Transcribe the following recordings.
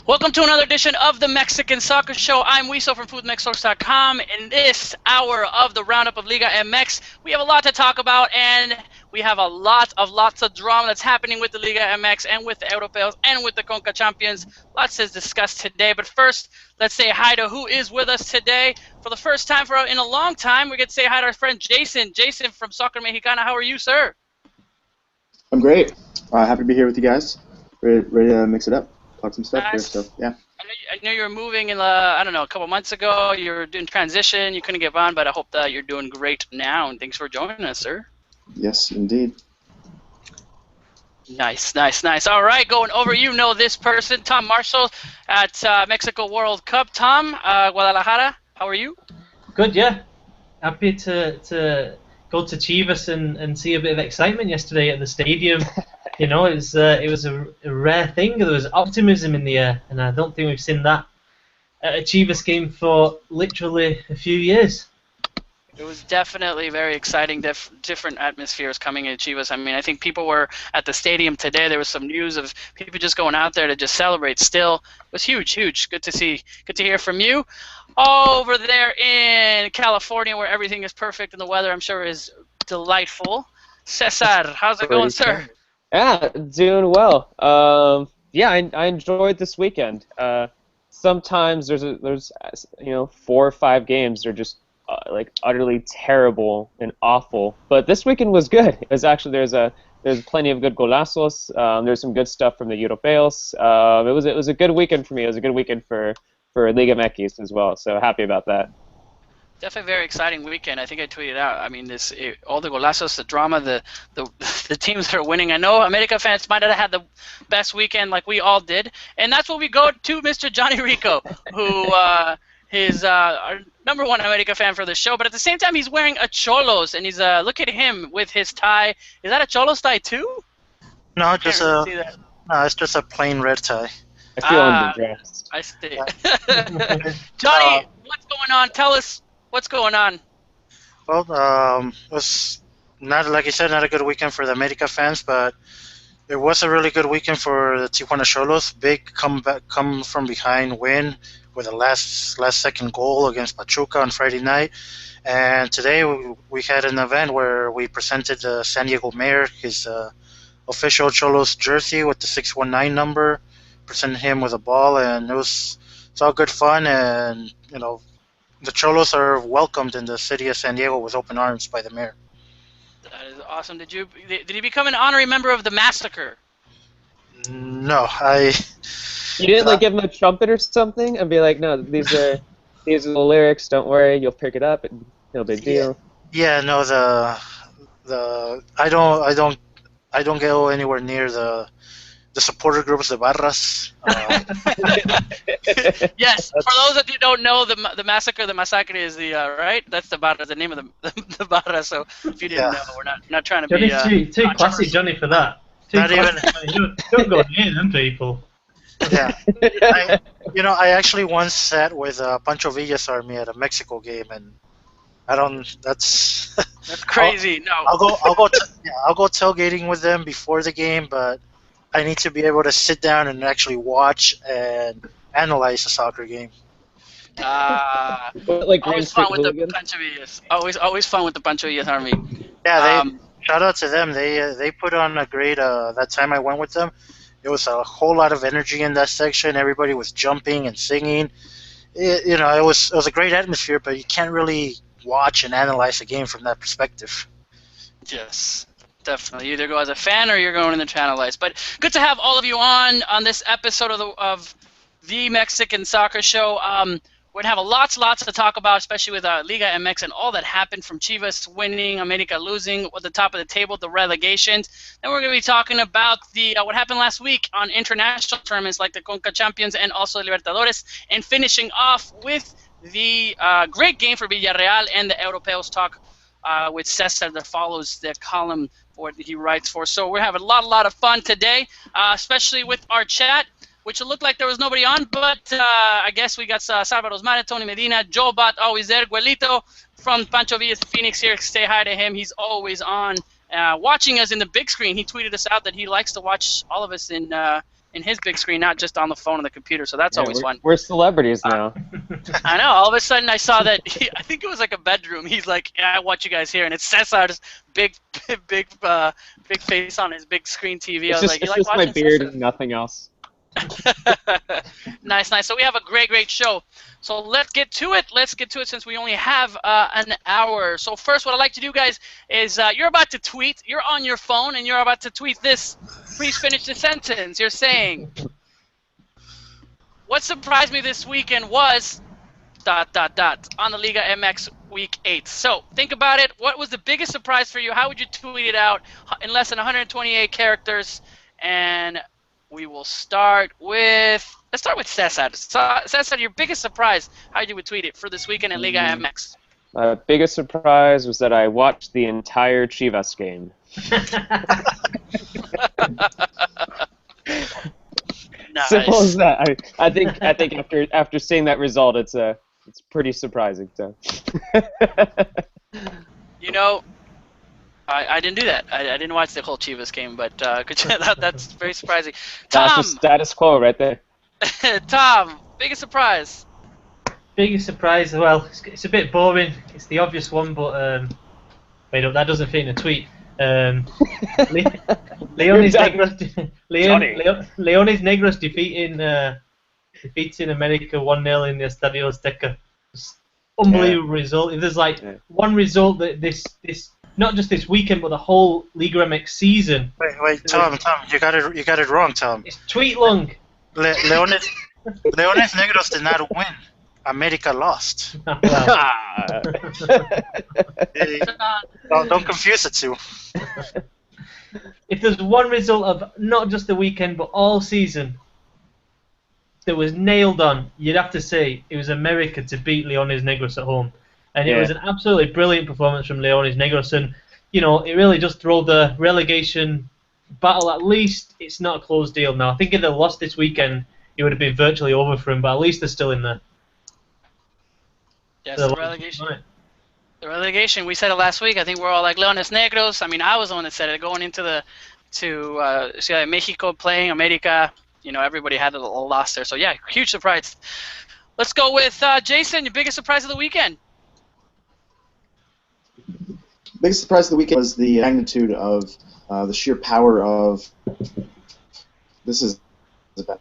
Welcome to another edition of the Mexican Soccer Show. I'm Wiso from FoodMexSource.com. In this hour of the roundup of Liga MX, we have a lot to talk about, and we have lots of drama that's happening with the Liga MX and with the Europeos and with the Concachampions. Lots to discuss today, but first, let's say hi to who is with us today. For the first time in a long time, we get to say hi to our friend Jason. Jason from Soccer Mexicana. How are you, sir? I'm great. Happy to be here with you guys. Ready to mix it up. Talk some stuff here, so yeah. I know you were moving in, I don't know, a couple months ago. You were doing transition. You couldn't get on, but I hope that you're doing great now, and thanks for joining us, sir. Yes, indeed. Nice. All right, going over, you know this person, Tom Marshall at Mexico World Cup. Tom, Guadalajara, how are you? Good, yeah. Happy to go to Chivas and see a bit of excitement yesterday at the stadium. You know, it was a rare thing. There was optimism in the air, and I don't think we've seen that at a Chivas game for literally a few years. It was definitely very exciting, different atmospheres coming in Chivas. I mean, I think people were at the stadium today. There was some news of people just going out there to just celebrate still. It was huge. Good to see. Good to hear from you. Over there in California, where everything is perfect and the weather, I'm sure, is delightful. Cesar, how's it going, sir? Yeah, doing well. I enjoyed this weekend. Sometimes there's 4 or 5 games that are just like utterly terrible and awful. But this weekend was good. It was actually there's plenty of good golazos. There's some good stuff from the Europeos. It was a good weekend for me. It was a good weekend for Liga MX as well. So happy about that. Definitely a very exciting weekend. I think I tweeted out. I mean, all the golazos, the drama, the teams that are winning. I know America fans might have had the best weekend like we all did, and that's what we go to Mr. Johnny Rico, who is our number one America fan for the show. But at the same time, he's wearing a Cholos, and he's look at him with his tie. Is that a Cholos tie too? No, it's just a plain red tie. I feel underdressed. I see. Johnny, what's going on? Tell us. What's going on? Well, it was not, like you said, not a good weekend for the America fans, but it was a really good weekend for the Tijuana Cholos. Big come from behind win with a last second goal against Pachuca on Friday night. And today we had an event where we presented the San Diego mayor his official Cholos jersey with the 619 number. Presented him with a ball, and it's all good fun, and the Cholos are welcomed in the city of San Diego with open arms by the mayor. That is awesome. Did he become an honorary member of the massacre? No, You didn't give him a trumpet or something and be like, no, these are the lyrics. Don't worry, you'll pick it up. No big deal. Yeah, no, I don't go anywhere near the supporter groups, the barras. Yes, for those of you who don't know, the massacre is the right. That's the barra, the name of the barra. So if you didn't know, we're not trying to Johnny's be too classy, Johnny, for that. Not even. Don't go near them people. Yeah, I actually once sat with Pancho Villa's army at a Mexico game, and That's crazy. I'll go tailgating with them before the game, but I need to be able to sit down and actually watch and analyze a soccer game. Always fun with the Pancho Villas. Always fun with the Pancho Villas army. Yeah, shout out to them. They put on a great. That time I went with them, it was a whole lot of energy in that section. Everybody was jumping and singing. It was a great atmosphere, but you can't really watch and analyze a game from that perspective. Yes. Definitely. You either go as a fan or you're going in the channel lights. But good to have all of you on this episode of the Mexican Soccer Show. We're going to have lots to talk about, especially with Liga MX and all that happened from Chivas winning, America losing at the top of the table, the relegations. Then we're going to be talking about what happened last week on international tournaments like the Concachampions and also Libertadores, and finishing off with the great game for Villarreal and the Europeos talk with Cesar that follows the column for what he writes for. So we're having a lot of fun today, especially with our chat, which it looked like there was nobody on, but I guess we got Salvador Osmane, Tony Medina, Joe Bot, always there, Guelito from Pancho Villa's Phoenix here. Say hi to him. He's always on watching us in the big screen. He tweeted us out that he likes to watch all of us in in his big screen, not just on the phone and the computer. So that's always fun. We're celebrities now. I know. All of a sudden, I saw that. I think it was like a bedroom. He's like, "Yeah, I watch you guys here," and it's Cesar's big face on his big screen TV. I was like, "You like it's just my watching beard Cesar?" and nothing else. Nice. So we have a great show. So let's get to it. Since we only have an hour. So first, what I'd like to do, guys, is you're about to tweet. You're on your phone, and you're about to tweet this. Please finish the sentence. You're saying, what surprised me this weekend was ... on the Liga MX Week 8. So think about it. What was the biggest surprise for you? How would you tweet it out in less than 128 characters? And we will start with, let's start with Cesar. Cesar, your biggest surprise, how you would tweet it for this weekend in Liga MX? My biggest surprise was that I watched the entire Chivas game. Nice. Simple as that. I think after seeing that result, it's pretty surprising. So. You know, I didn't do that. I didn't watch the whole Chivas game, but that's very surprising. Tom, That's the status quo right there. Tom, biggest surprise. Biggest surprise, well, it's a bit boring. It's the obvious one, but wait up, that doesn't fit in a tweet. Leones Negros defeating America 1-0 in the Estadio Azteca. Unbelievable result. If there's like one result that this not just this weekend but the whole Liga MX season. Wait, Tom, you got it wrong, Tom. It's tweet long. Leones Negros did not win. America lost. Don't confuse the two. If there's one result of not just the weekend but all season that was nailed on, you'd have to say it was America to beat Leones Negros at home. And it was an absolutely brilliant performance from Leones Negros. And, you know, it really just drove the relegation battle. At least it's not a closed deal now. I think if they lost this weekend, it would have been virtually over for him, but at least they're still in there. Yes, the relegation. We said it last week. I think we're all like Leones Negros. I mean, I was the one that said it going into Mexico playing America. You know, everybody had a little loss there. So yeah, huge surprise. Let's go with Jason. Your biggest surprise of the weekend. Biggest surprise of the weekend was the magnitude of the sheer power of. This is a bad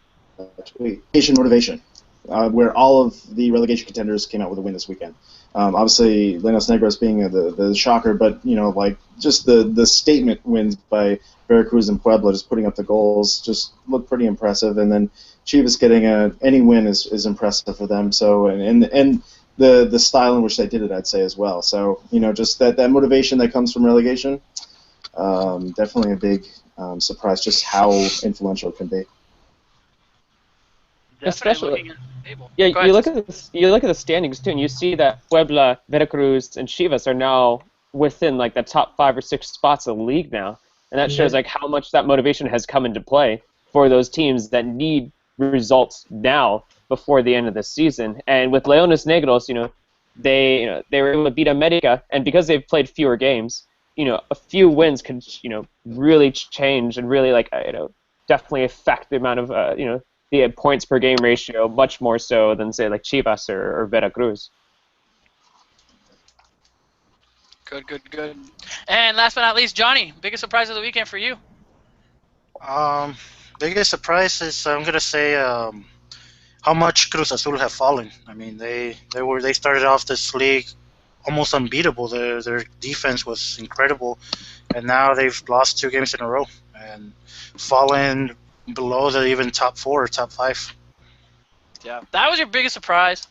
tweet. Motivation. Where all of the relegation contenders came out with a win this weekend. Obviously, Leones Negros being the shocker, but you know, like just the statement wins by Veracruz and Puebla, just putting up the goals, just looked pretty impressive. And then Chivas getting any win is impressive for them. So and the style in which they did it, I'd say as well. So you know, just that motivation that comes from relegation, definitely a big surprise. Just how influential it can be. Especially, you look at the standings too, and you see that Puebla, Veracruz, and Chivas are now within like the top 5 or 6 spots of the league now, and that shows like how much that motivation has come into play for those teams that need results now before the end of the season. And with Leones Negros, they were able to beat America, and because they've played fewer games, a few wins can really change and really definitely affect the amount of the points per game ratio much more so than say like Chivas or Veracruz. Good. And last but not least, Johnny, biggest surprise of the weekend for you? Biggest surprise is I'm gonna say how much Cruz Azul have fallen. I mean, they started off this league almost unbeatable. Their defense was incredible, and now they've lost 2 games in a row and fallen below the even top 4 or top 5. Yeah, that was your biggest surprise.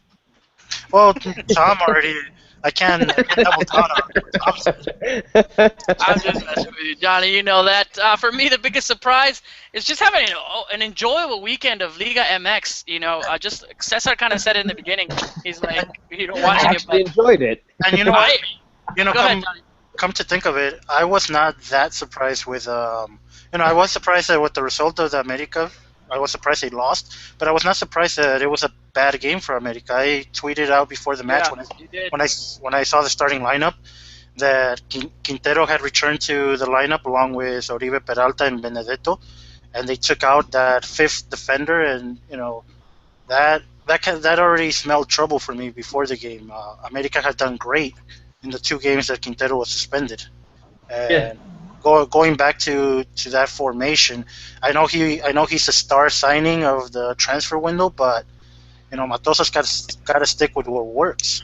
Well, Tom already. I can't double down on Tom. I'm just messing with you, Johnny. You know that. For me, the biggest surprise is just having an enjoyable weekend of Liga MX. Just Cesar kind of said it in the beginning. He's like, watching I actually enjoyed it. And Go ahead, come to think of it, I was not that surprised with. I was surprised with the result of the America. I was surprised they lost, but I was not surprised that it was a bad game for America. I tweeted out before the match when I saw the starting lineup that Quintero had returned to the lineup along with Oribe Peralta and Benedetto, and they took out that fifth defender, and that already smelled trouble for me before the game. America had done great in the 2 games that Quintero was suspended, Yeah. and going back to that formation, I know he's a star signing of the transfer window, but Matosas got to stick with what works.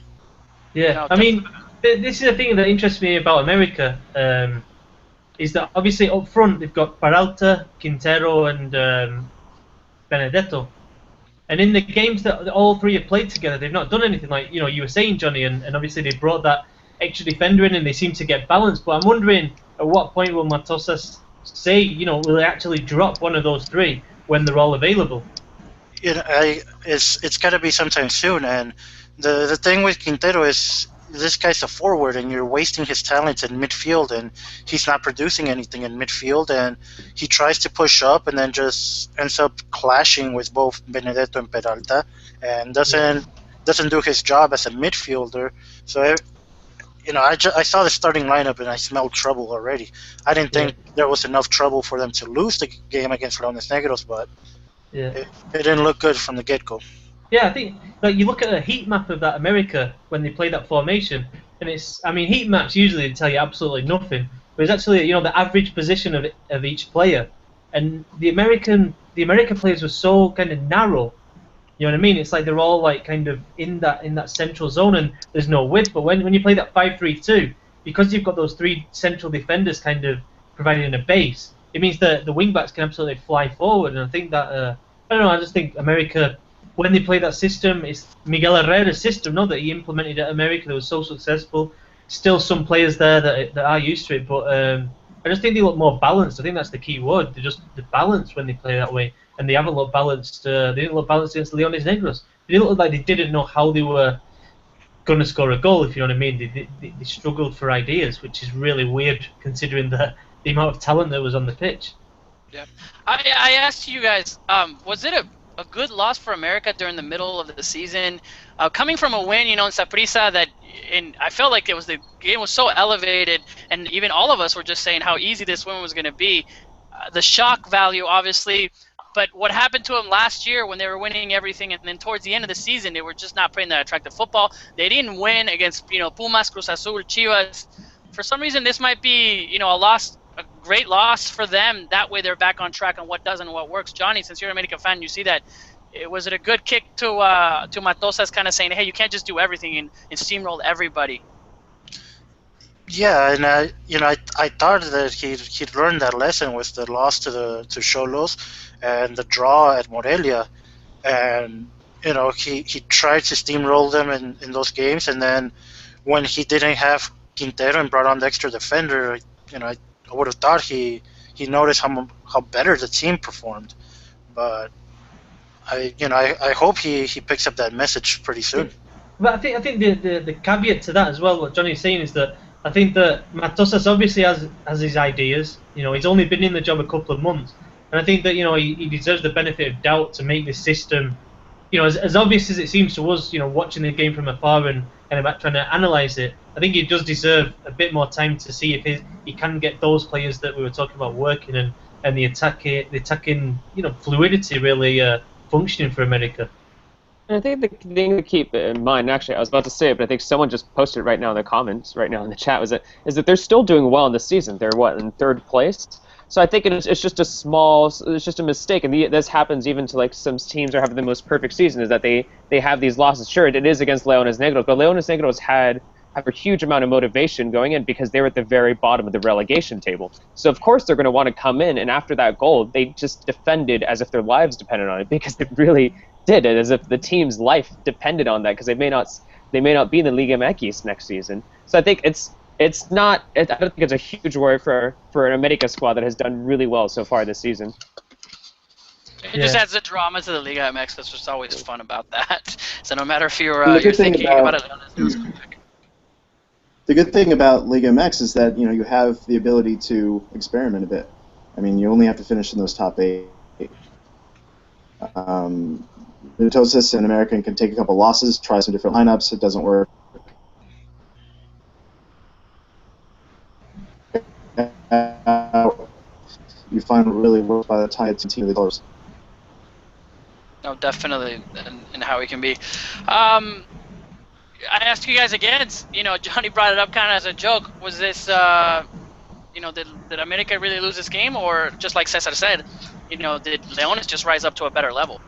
Yeah, No, I mean, this is the thing that interests me about America, is that obviously up front they've got Peralta, Quintero, and Benedetto. And in the games that all three have played together, they've not done anything like, you were saying, Johnny, and obviously they brought that extra defender in and they seem to get balanced. But I'm wondering at what point will Matosas say, will they actually drop one of those three when they're all available? It's got to be sometime soon. And the thing with Quintero is this guy's a forward, and you're wasting his talents in midfield, and he's not producing anything in midfield, and he tries to push up, and then just ends up clashing with both Benedetto and Peralta, and doesn't do his job as a midfielder. So I saw the starting lineup and I smelled trouble already. I didn't think there was enough trouble for them to lose the game against Leones Negros, but it didn't look good from the get-go. Yeah, I think you look at a heat map of that America when they play that formation, and heat maps usually tell you absolutely nothing, but it's actually the average position of each player, and the American players were so kind of narrow. You know what I mean? It's like they're all like kind of in that central zone, and there's no width. But when you play that 5-3-2, because you've got those three central defenders kind of providing a base, it means that the wing backs can absolutely fly forward. And I think that I don't know. I just think America, when they play that system, it's Miguel Herrera's system, that he implemented at America that was so successful. Still some players there that are used to it, but I just think they look more balanced. I think that's the key word. They're just balanced when they play that way, and they haven't looked balanced. They didn't look balanced against Leones Negros. They didn't look like they didn't know how they were going to score a goal, if you know what I mean. They struggled for ideas, which is really weird considering the amount of talent that was on the pitch. Yeah, I asked you guys, was it a good loss for America during the middle of the season? Coming from a win, in Saprissa, I felt like the game was so elevated, and even all of us were just saying how easy this win was going to be. The shock value, obviously, but what happened to them last year when they were winning everything, and then towards the end of the season, they were just not playing that attractive football. They didn't win against Pumas, Cruz Azul, Chivas. For some reason, this might be a great loss for them. That way, they're back on track on what does and what works. Johnny, since you're an American fan, you see that. Was it a good kick to Matosas, kind of saying, hey, you can't just do everything and steamroll everybody? Yeah, and I thought that he'd learned that lesson with the loss to Xolos and the draw at Morelia, and he tried to steamroll them in those games, and then when he didn't have Quintero and brought on the extra defender, I would have thought he noticed how better the team performed, but I hope he picks up that message pretty soon. But I think the caveat to that as well, what Johnny's saying, is that I think that Matosas obviously has his ideas. He's only been in the job a couple of months, and I think that he deserves the benefit of doubt to make this system, as obvious as it seems to us, watching the game from afar and kind of trying to analyse it. I think he does deserve a bit more time to see if he can get those players that we were talking about working and the attacking fluidity really functioning for America. And I think the thing to keep in mind, actually, I was about to say it, but I think someone just posted it right now in the comments, right now in the chat, is that they're still doing well in the season. They're in third place. So I think it's just a mistake, and this happens even to some teams are having the most perfect season, is that they have these losses. Sure, it is against Leones Negros, but Leones Negros have a huge amount of motivation going in because they were at the very bottom of the relegation table. So of course they're going to want to come in, and after that goal, they just defended as if their lives depended on it, because they really did it as if the team's life depended on that, because they may not be in the Liga MX next season. So I think I don't think it's a huge worry for an America squad that has done really well so far this season. It just adds the drama to the Liga MX. That's just always fun about that. So no matter if you're thinking about it, the good thing about Liga MX is that you have the ability to experiment a bit. I mean, you only have to finish in those top 8. Matosas and American can take a couple losses, try some different lineups. It doesn't work. You final really work by the time it's team the colors. No, definitely, and how he can be. I ask you guys again. Johnny brought it up kind of as a joke. Was this, did America really lose this game, or just like Cesar said, did Leones just rise up to a better level?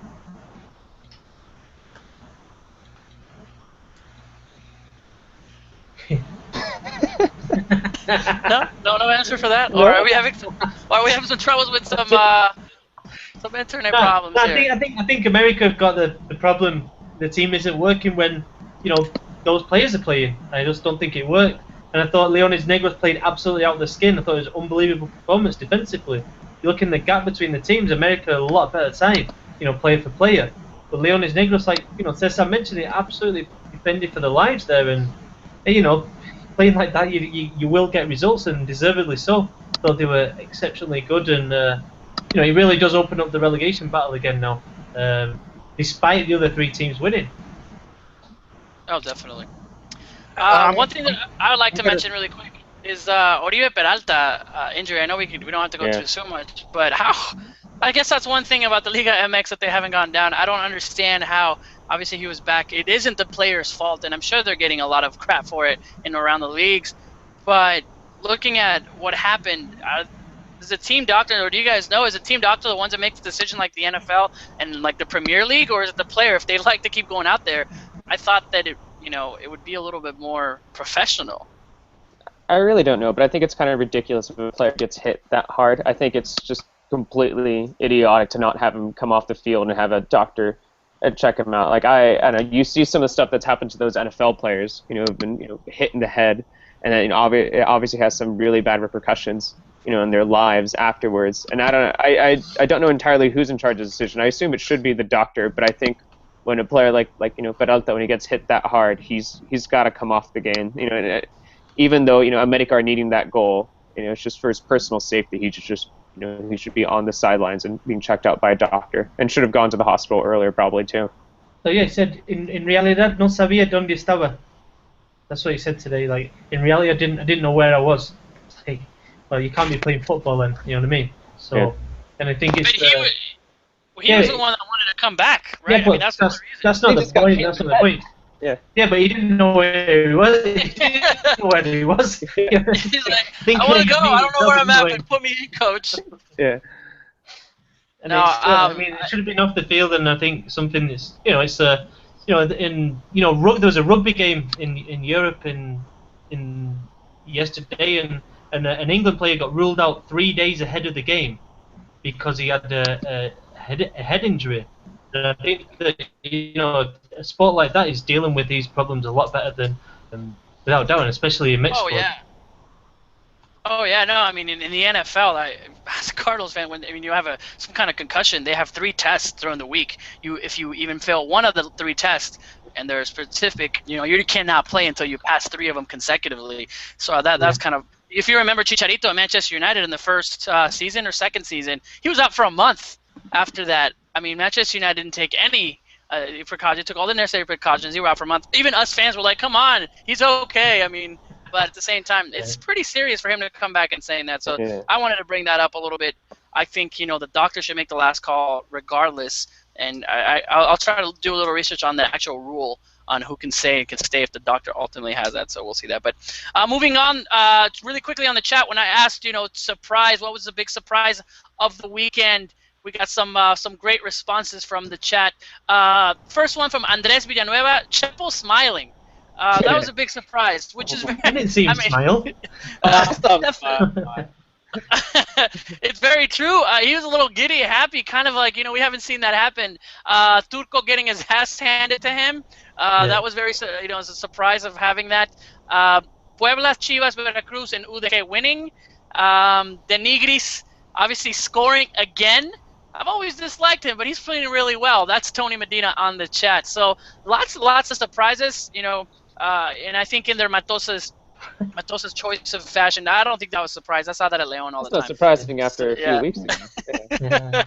No answer for that. Or are we having some troubles with some internet problems here? I think America have got the problem. The team isn't working when those players are playing. I just don't think it worked. And I thought Leones Negros played absolutely out of the skin. I thought it was an unbelievable performance defensively. You look in the gap between the teams, America had a lot better time, player for player. But Leones Negros, like Cesar mentioned, it absolutely defended for their lives there. And playing like that, you will get results, and deservedly so. I thought they were exceptionally good, and it really does open up the relegation battle again now, despite the other three teams winning. Oh, definitely. One thing that I would like to mention really quick is Oribe Peralta injury. I know we don't have to go through so much, but I guess that's one thing about the Liga MX that they haven't gone down. I don't understand how. Obviously, he was back. It isn't the player's fault, and I'm sure they're getting a lot of crap for it in around the leagues. But looking at what happened, is the team doctor, or do you guys know, is the team doctor the ones that make the decision like the NFL and like the Premier League, or is it the player? If they like to keep going out there, I thought that it would be a little bit more professional. I really don't know, but I think it's kind of ridiculous if a player gets hit that hard. I think it's just completely idiotic to not have him come off the field and have a doctor check him out. Like I don't know, you see some of the stuff that's happened to those NFL players, who've been hit in the head, and then it obviously has some really bad repercussions, in their lives afterwards. And I don't know entirely who's in charge of the decision. I assume it should be the doctor, but I think when a player like Peralta, when he gets hit that hard, he's got to come off the game. Even though America are needing that goal, it's just for his personal safety. He should be on the sidelines and being checked out by a doctor, and should have gone to the hospital earlier probably too. So yeah, he said in realidad no sabía dónde estaba. That's what he said today. Like in reality, I didn't know where I was. It's like, well, you can't be playing football then. You know what I mean? So, yeah. And I think it's. He was the one that wanted to come back, right? Yeah, but that's not the point. That's not the point. Yeah. Yeah, but he didn't know where he was. He didn't know where he was. He's like, I want to go. I don't know where I'm at, but put me in, coach. Yeah. And I mean, it should have been off the field, and I think something is, it's there was a rugby game in Europe in yesterday, and an England player got ruled out 3 days ahead of the game because he had a head injury. And I think that a sport like that is dealing with these problems a lot better than without doubt, especially in Mexico. Oh yeah, no, I mean in the NFL, as a Cardinals fan, when you have some kind of concussion, they have 3 tests during the week. If you even fail one of the 3 tests, and they're specific, you cannot play until you pass 3 of them consecutively. So that's kind of, if you remember Chicharito at Manchester United in the first season or second season, he was out for a month after that. I mean, Manchester United didn't take any precautions. They took all the necessary precautions. He was out for a month. Even us fans were like, come on, he's okay. I mean, but at the same time, it's pretty serious for him to come back and saying that. So I wanted to bring that up a little bit. I think, the doctor should make the last call regardless. And I'll try to do a little research on the actual rule on who can stay if the doctor ultimately has that. So we'll see that. But moving on, really quickly on the chat, when I asked, surprise, what was the big surprise of the weekend? We got some great responses from the chat. First one from Andres Villanueva, Chepo smiling. That was a big surprise, which is very... I didn't see him smile. It's very true. He was a little giddy, happy, kind of like, we haven't seen that happen. Turco getting his ass handed to him. That was very, it was a surprise of having that. Puebla, Chivas, Veracruz, and UDG winning. De Nigris obviously scoring again. I've always disliked him, but he's playing really well. That's Tony Medina on the chat. So lots of surprises, and I think in their Matos's choice of fashion, I don't think that was a surprise. I saw that at Leon all the time. It's not surprising after a few weeks ago. Yeah.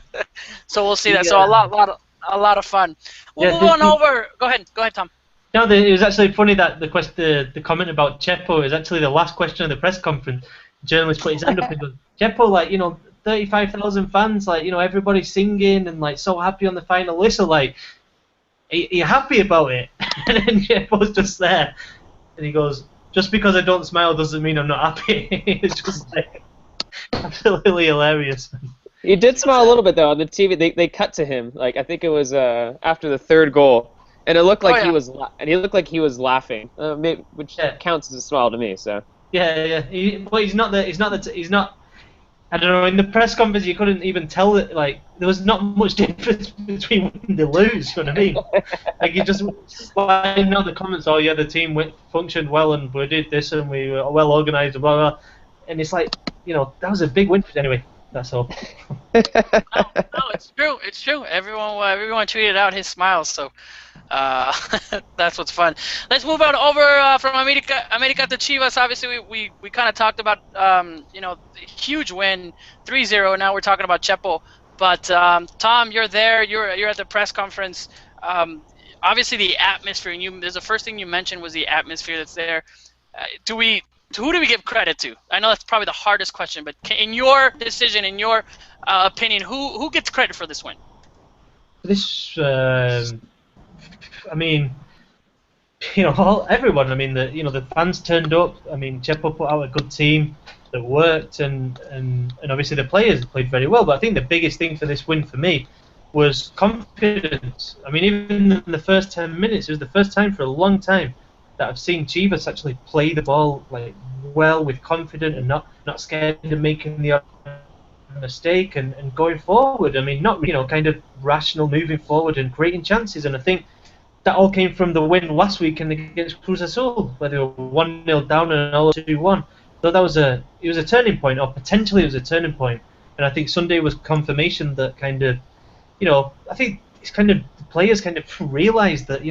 So we'll see that. So a lot of fun. We'll move on over. Go ahead, Tom. No, it was actually funny that the comment about Chepo is actually the last question of the press conference. The journalist put his hand up and goes, Chepo, 35,000 fans, like, everybody singing and like so happy on the final whistle. Like, are you happy about it? And then Chepo's just there, and he goes, "Just because I don't smile doesn't mean I'm not happy." It's just like absolutely hilarious. He did smile a little bit though on the TV. They cut to him, like I think it was after the third goal, and it looked like he was laughing, which counts as a smile to me. So yeah. But he's not. I don't know. In the press conference, you couldn't even tell that. Like, there was not much difference between win and lose. You know what I mean? Like, he just sliding out the comments. Oh yeah, the team functioned well, and we did this, and we were well organised, blah blah. And it's like, that was a big win for anyway. That's all. No, it's true. It's true. Everyone tweeted out his smiles, so that's what's fun. Let's move on over from America to Chivas. Obviously, we kind of talked about huge win, 3-0. Now we're talking about Chepo. But Tom, you're there. You're at the press conference. Obviously, the atmosphere. And there's the first thing you mentioned was the atmosphere that's there. Who do we give credit to? I know that's probably the hardest question, but in your decision, in your opinion, who gets credit for this win? This, I mean, everyone. I mean, the fans turned up. I mean, Chepo put out a good team that worked, and obviously the players played very well. But I think the biggest thing for this win for me was confidence. I mean, even in the first 10 minutes, it was the first time for a long time that I've seen Chivas actually play the ball like well, with confidence, and not scared of making the mistake and going forward. I mean, not kind of rational moving forward and creating chances. And I think that all came from the win last weekend against Cruz Azul, where they were 1-0 down and all 2-1. So it was a turning point, or potentially it was a turning point. And I think Sunday was confirmation that kind of, I think it's kind of the players kind of realised that,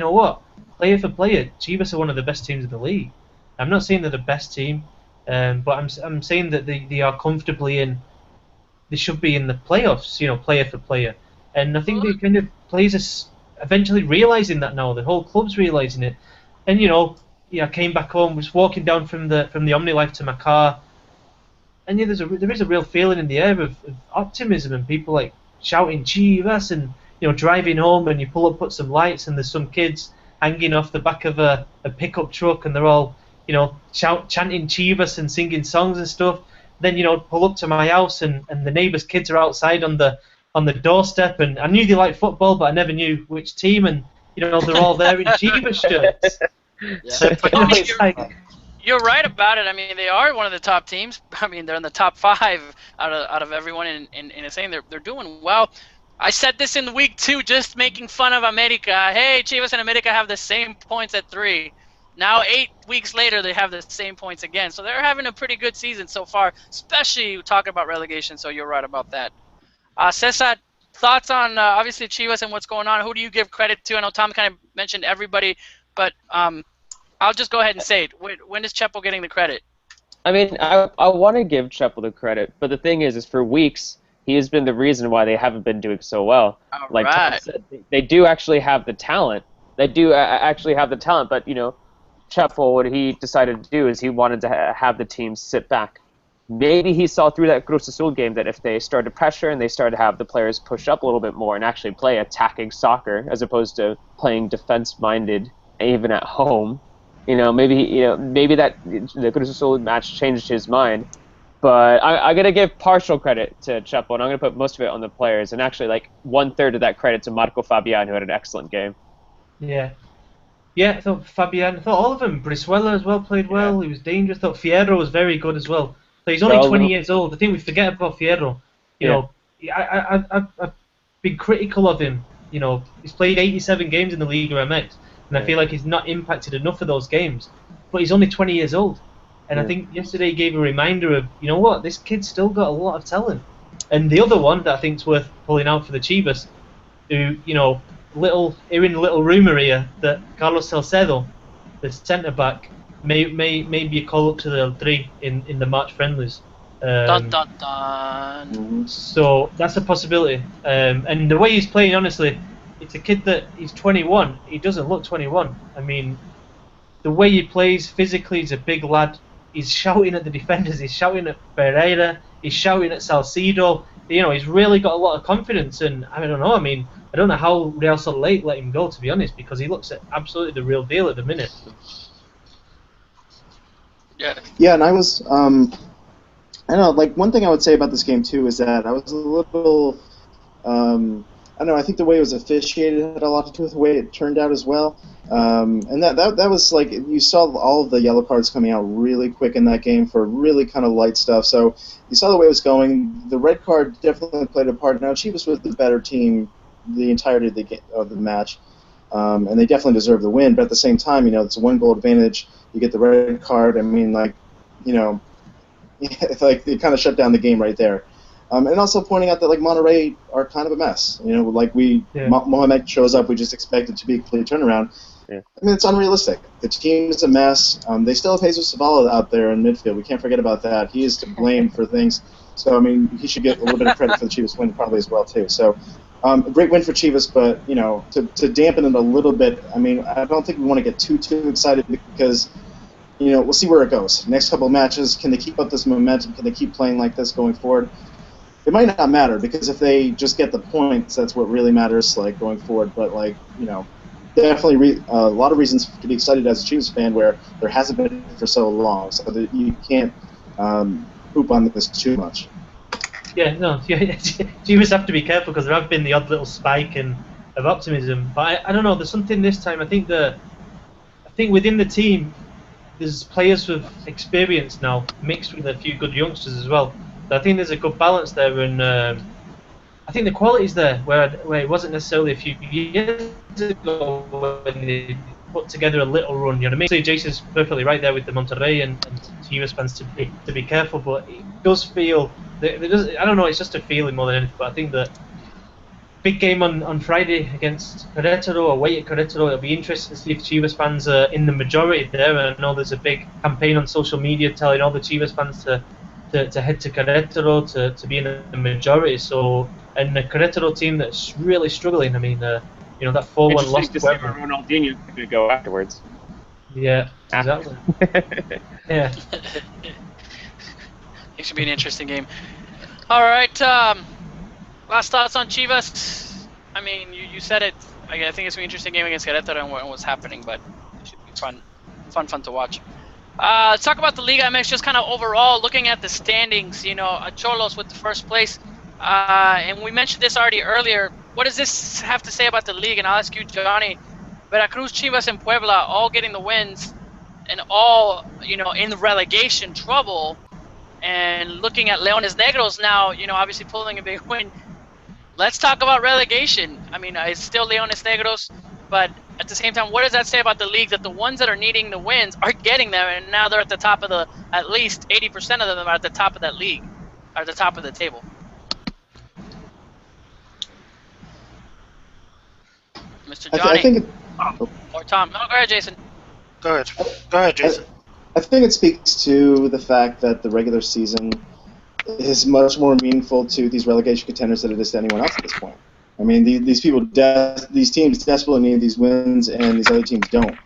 player for player, Chivas are one of the best teams in the league. I'm not saying they're the best team, but I'm saying that they are comfortably in. They should be in the playoffs, player for player. And I think they kind of players are eventually realising that now. The whole club's realising it. And I came back home, was walking down from the OmniLife to my car, and there is a real feeling in the air of optimism, and people like shouting Chivas, and driving home, and you put some lights, and there's some kids hanging off the back of a pickup truck, and they're all chanting Chivas and singing songs and stuff. Then pull up to my house, and the neighbours' kids are outside on the doorstep, and I knew they liked football, but I never knew which team, and they're all there in Chivas shirts. Yeah. You're right about it. I mean, they are one of the top teams. I mean, they're in the top 5 out of everyone in a saying they're doing well. I said this in week 2, just making fun of America. Hey, Chivas and America have the same points at 3. Now 8 weeks later, they have the same points again. So they're having a pretty good season so far, especially talking about relegation. So you're right about that. Cesar, thoughts on obviously Chivas and what's going on? Who do you give credit to? I know Tom kind of mentioned everybody, but I'll just go ahead and say it. When is Chepo getting the credit? I mean, I want to give Chepo the credit, but the thing is for weeks, he has been the reason why they haven't been doing so well. All like right. Tom said, they do actually have the talent. They do actually have the talent, but Chepo, what he decided to do is he wanted to have the team sit back. Maybe he saw through that Cruz Azul game that if they started pressure and they started to have the players push up a little bit more and actually play attacking soccer as opposed to playing defense-minded, even at home, maybe that the Cruz Azul match changed his mind. But I'm going to give partial credit to Chepo, and I'm going to put most of it on the players, and actually like 1/3 of that credit to Marco Fabian, who had an excellent game. Yeah, I thought Fabian, I thought all of them. Brizuela as well played well. He was dangerous. I thought Fierro was very good as well. So he's only 20 years old. I think we forget about Fierro. I've been critical of him. He's played 87 games in the Liga MX, and I feel like he's not impacted enough of those games. But he's only 20 years old. And I think yesterday gave a reminder of, this kid's still got a lot of talent. And the other one that I think is worth pulling out for the Chivas, who, hearing a little rumour here that Carlos Salcedo, the centre-back, may be a call up to the El Tri in the March friendlies. Dun, dun, dun. So that's a possibility. And the way he's playing, honestly, it's a kid that he's 21. He doesn't look 21. I mean, the way he plays physically, he's a big lad. He's shouting at the defenders. He's shouting at Pereira. He's shouting at Salcido. You know, he's really got a lot of confidence, and I don't know. I mean, I don't know how Real Salt Lake let him go, to be honest, because he looks absolutely the real deal at the minute. Yeah. Yeah, and I was, I don't know, like, one thing I would say about this game, too, is that I was a little, I don't know, I think the way it was officiated had a lot to do with the way it turned out as well. And that was, like, you saw all of the yellow cards coming out really quick in that game for really kind of light stuff. So you saw the way it was going. The red card definitely played a part. Now, Chivas was the better team the entirety of the match. And they definitely deserve the win. But at the same time, you know, it's a 1-goal advantage. You get the red card. I mean, like, you know, it's like it kind of shut down the game right there. And also pointing out that, like, Monterrey are kind of a mess. You know, like Mohamed shows up, we just expect it to be a complete turnaround. Yeah. I mean, it's unrealistic. The team is a mess. They still have Jesus Zavala out there in midfield. We can't forget about that. He is to blame for things. So, I mean, he should get a little bit of credit for the Chivas win probably as well, too. So, a great win for Chivas, but, you know, to dampen it a little bit, I mean, I don't think we want to get too excited because, you know, we'll see where it goes. Next couple of matches, can they keep up this momentum? Can they keep playing like this going forward? It might not matter because if they just get the points, that's what really matters, like, going forward. But, like, you know, definitely a lot of reasons to be excited as a Chivas fan where there hasn't been for so long, so that you can't poop on this too much. Yeah, no, Chivas have to be careful because there have been the odd little spike of optimism. But I don't know, there's something this time. I think within the team, there's players with experience now mixed with a few good youngsters as well. So I think there's a good balance there, and I think the quality's there where it wasn't necessarily a few years ago when they put together a little run. You know, maybe Jason's perfectly right there with the Monterrey and Chivas fans to be careful, but it does feel I don't know, it's just a feeling more than anything. But I think that big game on Friday against Querétaro, away at Querétaro, it'll be interesting to see if Chivas fans are in the majority there. And I know there's a big campaign on social media telling all the Chivas fans to head to Querétaro to be in the majority. So, and the Querétaro team that's really struggling. I mean, you know, that 4-1 loss to see where Ronaldinho could go afterwards. Yeah, exactly. Yeah. It should be an interesting game. All right. Last thoughts on Chivas. I mean, you said it. I think it's an interesting game against Querétaro and what's happening, but it should be fun to watch. Let's talk about the Liga MX, just kind of overall, looking at the standings. You know, Cholos with the first place. And we mentioned this already earlier. What does this have to say about the league? And I'll ask you, Johnny. Veracruz, Chivas, and Puebla all getting the wins and all, you know, in relegation trouble. And looking at Leones Negros now, you know, obviously pulling a big win. Let's talk about relegation. I mean, it's still Leones Negros, but at the same time, what does that say about the league? That the ones that are needing the wins are getting them, and now they're at the top of at least 80% of them are at the top of that league, are at the top of the table. Mr. Johnny. Or Tom. No, go ahead, Jason. Go ahead, Jason. I think it speaks to the fact that the regular season is much more meaningful to these relegation contenders than it is to anyone else at this point. I mean, these teams desperately need these wins, and these other teams don't.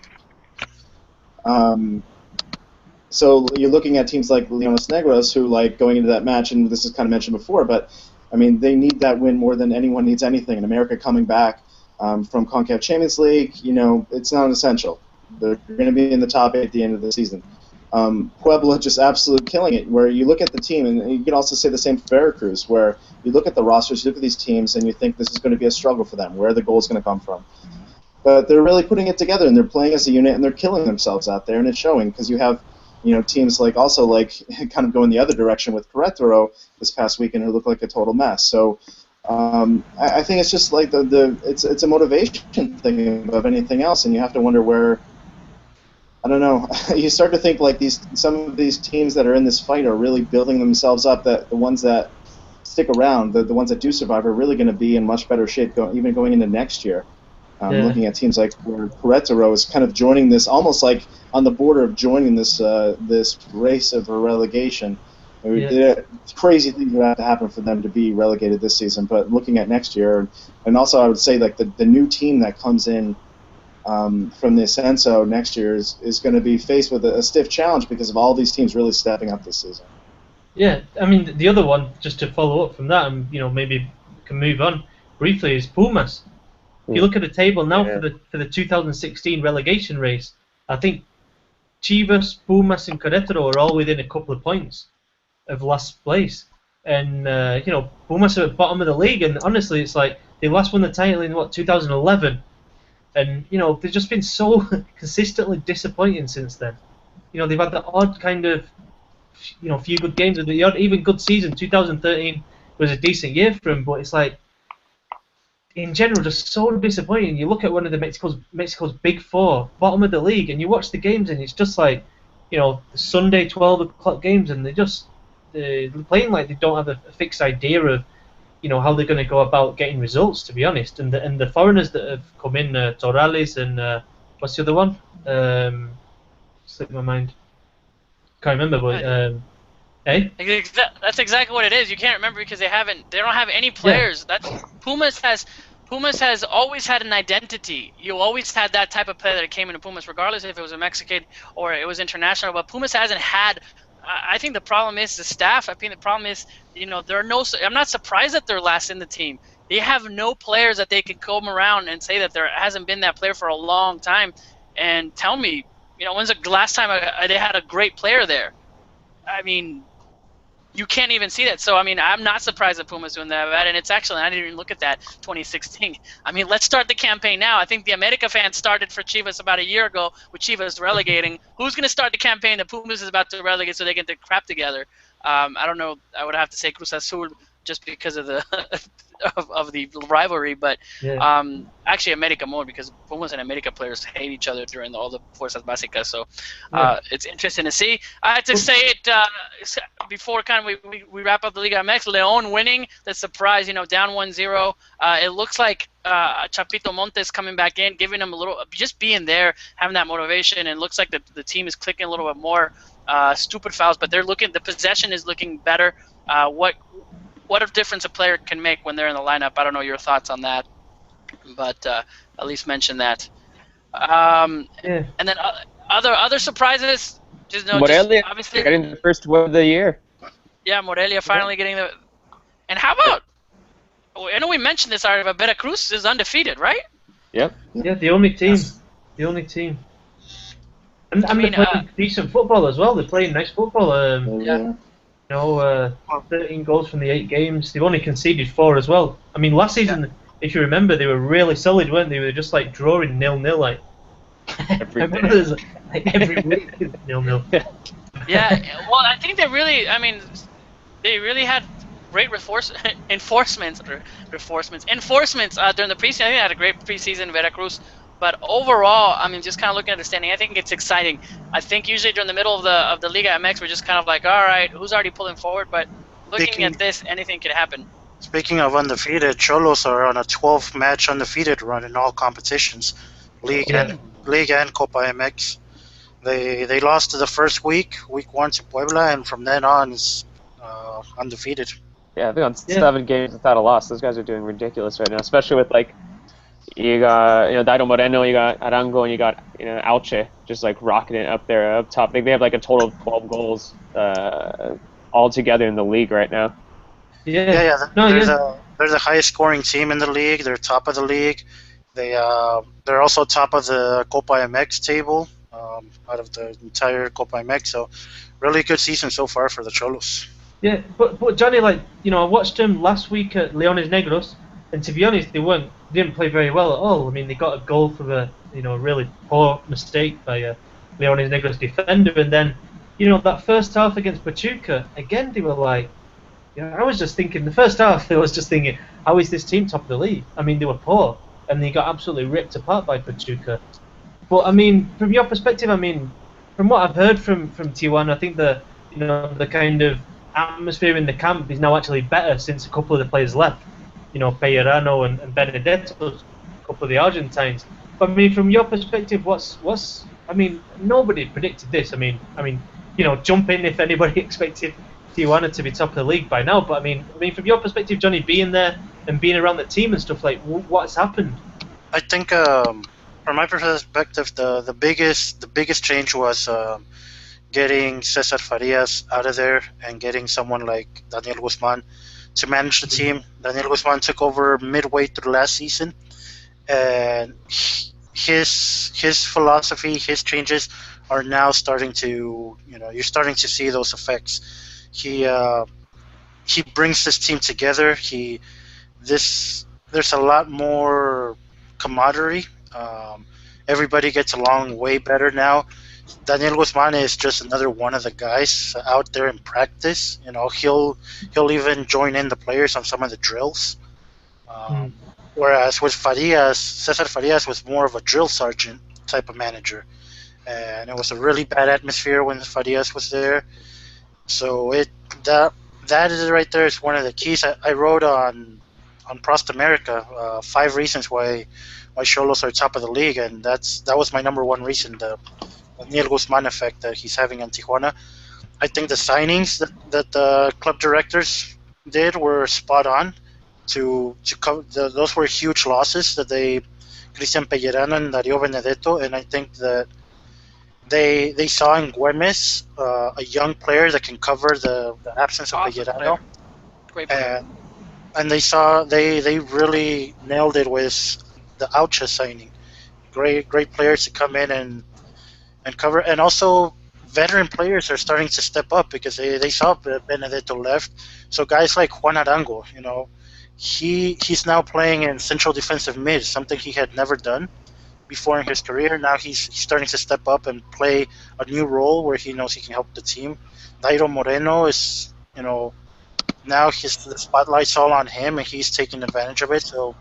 So you're looking at teams like Leones Negros, who, like, going into that match, and this is kind of mentioned before, but I mean, they need that win more than anyone needs anything. In America, coming back from Concachampions League, you know, it's not essential. They're going to be in the top 8 at the end of the season. Puebla just absolutely killing it, where you look at the team, and you can also say the same for Veracruz, where you look at the rosters, you look at these teams, and you think this is going to be a struggle for them. Where are the goals going to come from? But they're really putting it together, and they're playing as a unit, and they're killing themselves out there, and it's showing, because you have, you know, teams like also like kind of going the other direction with Querétaro this past weekend, who look like a total mess. So I think it's just like it's a motivation thing above anything else, and you have to wonder where. I don't know. You start to think like some of these teams that are in this fight are really building themselves up. That the ones that stick around, the ones that do survive, are really going to be in much better shape, even going into next year. Looking at teams like where Querétaro is kind of joining this, almost like on the border of joining this race of relegation. Crazy things would have to happen for them to be relegated this season. But looking at next year, and also I would say like the new team that comes in. From the Ascenso next year is going to be faced with a stiff challenge because of all these teams really stepping up this season. Yeah, I mean the other one, just to follow up from that, and maybe we can move on briefly, is Pumas. If you look at the table now Yeah. for the 2016 relegation race, I think Chivas, Pumas, and Querétaro are all within a couple of points of last place. And Pumas are at the bottom of the league, and honestly, it's like they last won the title in 2011, and they've just been so consistently disappointing since then. They've had the odd kind of few good games, and the odd even good season. 2013 was a decent year for them, but it's like in general just so disappointing. You look at one of the Mexico's big four, bottom of the league, and you watch the games, and it's just like the Sunday 12 o'clock games, and they're playing like they don't have a fixed idea of how they're going to go about getting results, to be honest. And the foreigners that have come in, Torales and what's the other one? Slipped my mind. Can't remember, but eh? That's exactly what it is. You can't remember because they don't have any players. Yeah. That's Pumas has always had an identity. You always had that type of player that came into Pumas, regardless if it was a Mexican or it was international. But Pumas hasn't had. I think the problem is the staff. I think the problem is there are no. I'm not surprised that they're last in the team. They have no players that they can come around and say that there hasn't been that player for a long time. And tell me, when's the last time they had a great player there? I mean, you can't even see that. So, I mean, I'm not surprised that Puma's doing that bad. And it's actually, I didn't even look at that 2016. I mean, let's start the campaign now. I think the America fans started for Chivas about a year ago with Chivas relegating. Who's going to start the campaign that Pumas is about to relegate so they get their crap together? I don't know. I would have to say Cruz Azul just because of the of the rivalry, but Yeah. actually America more because Pumas and America players hate each other during all the Fuerzas Básicas. So it's interesting to see. I had to say it before kind of we wrap up the Liga MX. León winning, the surprise, down 1-0. It looks like Chapito Montes coming back in, giving them a little, just being there, having that motivation, and it looks like the team is clicking a little bit more. Stupid fouls, but the possession is looking better. What a difference a player can make when they're in the lineup. I don't know your thoughts on that, but at least mention that. And then other surprises. Morelia obviously getting the first win of the year. Yeah, Morelia finally getting the. And how about? I know we mentioned this already, but Veracruz is undefeated, right? Yep. Yeah, the only team. The only team. And they're playing decent football as well. They're playing nice football. Yeah. 13 goals from the 8 games. They've only conceded 4 as well. I mean, last season, if you remember, they were really solid, weren't they? They were just like drawing 0-0, like every week, 0-0. Yeah, well, I think they really had great enforcements during the preseason. I think they had a great preseason, Veracruz. But overall, I mean, just kind of looking at the standing, I think it's exciting. I think usually during the middle of the Liga MX, we're just kind of like, all right, who's already pulling forward? But looking at this, anything could happen. Speaking of undefeated, Cholos are on a 12-match undefeated run in all competitions, League and Copa MX. They lost the first week 1 to Puebla, and from then on is undefeated. Yeah, I think on 7 games without a loss. Those guys are doing ridiculous right now, especially with you got Dairo Moreno, you got Arango, and you got Alche just like rocketing it up there up top. I think they have like a total of 12 goals all together in the league right now. They're the highest scoring team in the league. They're top of the league. They're also top of the Copa MX table out of the entire Copa MX. So really good season so far for the Cholos. Yeah, but Johnny, I watched them last week at Leones Negros, and to be honest, they didn't play very well at all. I mean, they got a goal for a really poor mistake by a Leones Negros defender, and then that first half against Pachuca, again they were like, I was just thinking the first half I was just thinking, how is this team top of the league? I mean, they were poor and they got absolutely ripped apart by Pachuca. But I mean, from your perspective, I mean, from what I've heard from Tijuana, I think the kind of atmosphere in the camp is now actually better since a couple of the players left. Pellerano and Benedetto, a couple of the Argentines. But I mean, from your perspective, I mean, nobody predicted this. I mean, jump in if anybody expected Tijuana to be top of the league by now. But I mean, from your perspective, Johnny, being there and being around the team and stuff, like, what's happened? I think, from my perspective, the biggest change was getting Cesar Farias out of there and getting someone like Daniel Guzman to manage the team. Daniel Guzman took over midway through last season, and his philosophy, his changes are now starting to, you're starting to see those effects. He brings this team together. There's a lot more camaraderie. Everybody gets along way better now. Daniel Guzman is just another one of the guys out there in practice. He'll even join in the players on some of the drills. Whereas with Farias, Cesar Farias was more of a drill sergeant type of manager, and it was a really bad atmosphere when Farias was there. So that is right there is one of the keys. I wrote on Prost America 5 reasons why Xolos are top of the league, and that was my number one reason, the Daniel Guzman effect that he's having on Tijuana. I think the signings that the club directors did were spot on. To cover those were huge losses that Cristian Pellerano and Dario Benedetto, and I think that they saw in Güemes a young player that can cover the absence of Pellerano. Great player. And they really nailed it with the Aucha signing. Great players to come in and cover, and also veteran players are starting to step up because they saw Benedetto left. So guys like Juan Arango, he's now playing in central defensive mid, something he had never done before in his career. Now he's starting to step up and play a new role where he knows he can help the team. Dairo Moreno is, now the spotlight's all on him and he's taking advantage of it. So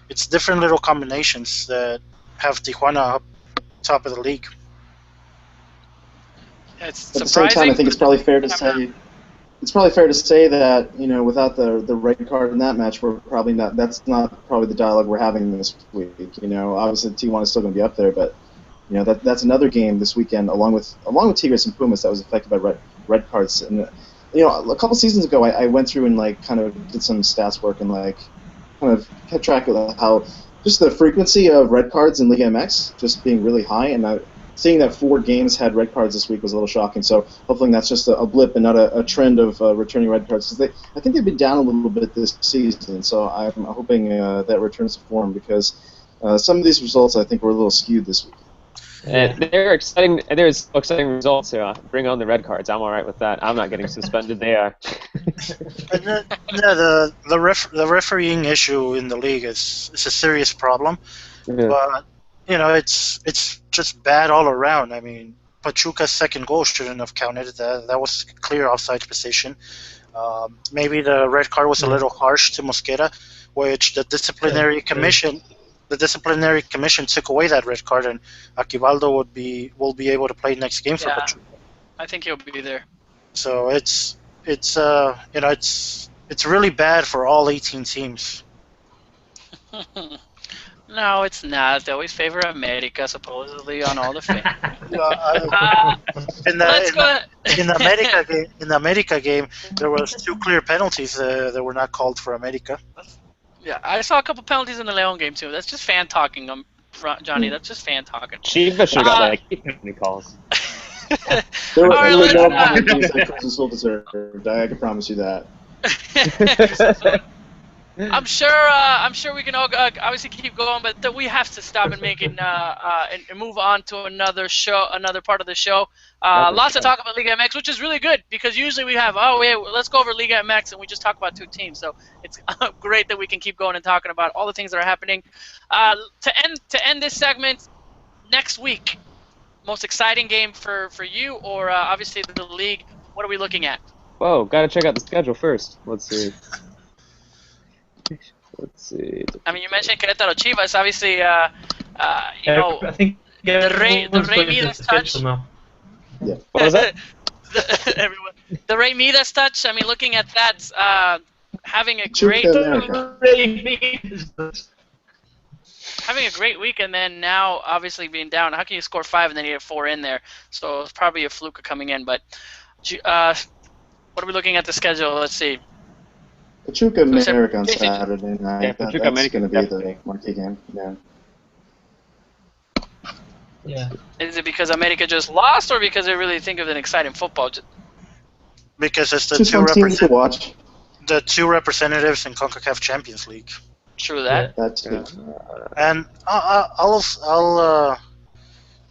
it's different little combinations that have Tijuana up top of the league. It's At the same time, I think it's probably fair to say that without the red card in that match, we're probably not. That's not probably the dialogue we're having this week. Obviously Tijuana is still going to be up there, but that's another game this weekend, along with Tigres and Pumas, that was affected by red cards. And a couple seasons ago, I went through and kind of did some stats work and kind of kept track of how just the frequency of red cards in Liga MX just being really high, and seeing that 4 games had red cards this week was a little shocking. So hopefully that's just a blip and not a trend of returning red cards. Because I think they've been down a little bit this season. So I'm hoping that returns to form, because some of these results I think were a little skewed this week. They're exciting. There's exciting results here. Bring on the red cards. I'm all right with that. I'm not getting suspended. They are. The refereeing issue in the league is a serious problem, but it's just bad all around. I mean, Pachuca's second goal shouldn't have counted. That was a clear offside position. Maybe the red card was a little harsh to Mosquera, which the disciplinary commission took away that red card, and Aquivaldo will be able to play next game for Pachuca. I think he'll be there. So it's really bad for all 18 teams. No, it's not. They always favor America, supposedly, on all the fans. In the America game, there was 2 clear penalties that were not called for America. Yeah, I saw a couple penalties in the Leon game too. That's just fan talking, Johnny. That's just fan talking. Chivas should have got 8 penalty calls. There were no penalties that Cruz Azul deserved. I can promise you that. I'm sure we can all obviously keep going, but we have to stop and make it and move on to another part of the show. Lots to talk about Liga MX, which is really good, because usually we have let's go over Liga MX and we just talk about 2 teams. So it's great that we can keep going and talking about all the things that are happening. To end this segment, next week, most exciting game for you, or obviously the league. What are we looking at? Whoa, gotta check out the schedule first. Let's see. I mean, you mentioned Querétaro Chivas. Obviously, I think the Rey Midas touch. Yeah. What was that? The Rey Midas touch. I mean, looking at that, having a great week, and then now obviously being down. How can you score 5 and then you get 4 in there? So it's probably a fluke coming in. But what are we looking at the schedule? Let's see. Pachuca America on Saturday night. Yeah, Pachuca that's America going to be the marquee game. Yeah. Yeah. Is it because America just lost, or because they really think of an exciting football? Because it's Just one team to watch. the two representatives in Concacaf Champions League. True that. That too. And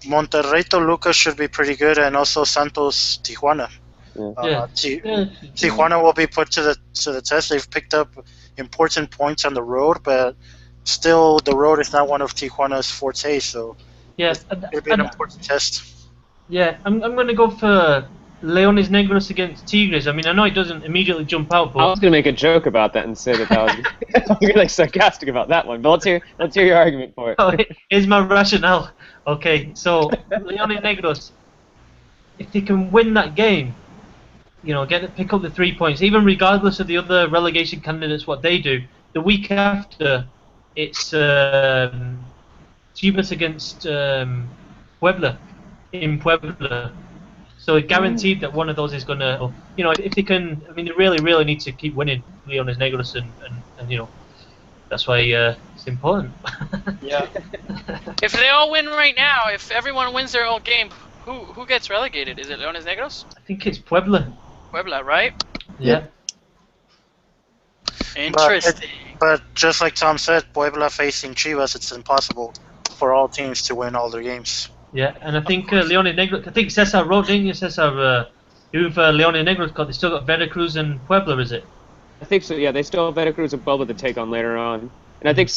Monterrey Toluca should be pretty good, and also Santos Tijuana. Yeah. Tijuana will be put to the test. They've picked up important points on the road, but still the road is not one of Tijuana's forte. So Yeah. it'll be an important test. Yeah, I'm going to go for Leones Negros against Tigres. I mean, I know it doesn't immediately jump out, I but was gonna make a joke about that and say that was you're like sarcastic about that one. But let's hear your argument for it. here's my rationale. Okay, so Leones Negros, if they can win that game, pick up the 3 points, even regardless of the other relegation candidates, what they do. The week after, it's Chivas against Puebla in Puebla. So it's guaranteed that one of those is going to, if they can, I mean, they really, really need to keep winning Leones Negros, and that's why it's important. Yeah. If they all win right now, if everyone wins their own game, who gets relegated? Is it Leones Negros? I think it's Puebla. Puebla, right? Yeah. Interesting. But just like Tom said, Puebla facing Chivas, it's impossible for all teams to win all their games. Yeah, and I think Leones Negros, I think Cesar wrote, didn't you, Cesar, who've Leones Negros got? They still got Veracruz and Puebla, is it? I think so. Yeah, they still have Veracruz and Puebla to take on later on. And I think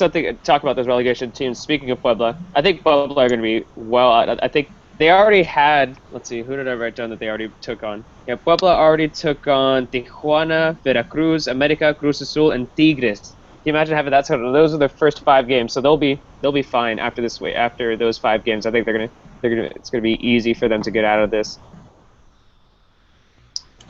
talk about those relegation teams. Speaking of Puebla, I think Puebla are going to be well. I think they already had. Let's see, who did I write down that they already took on? Yeah, Puebla already took on Tijuana, Veracruz, America, Cruz Azul, and Tigres. Can you imagine having that? Those are their first 5 games, so they'll be fine after this way. After those 5 games, I think it's gonna be easy for them to get out of this.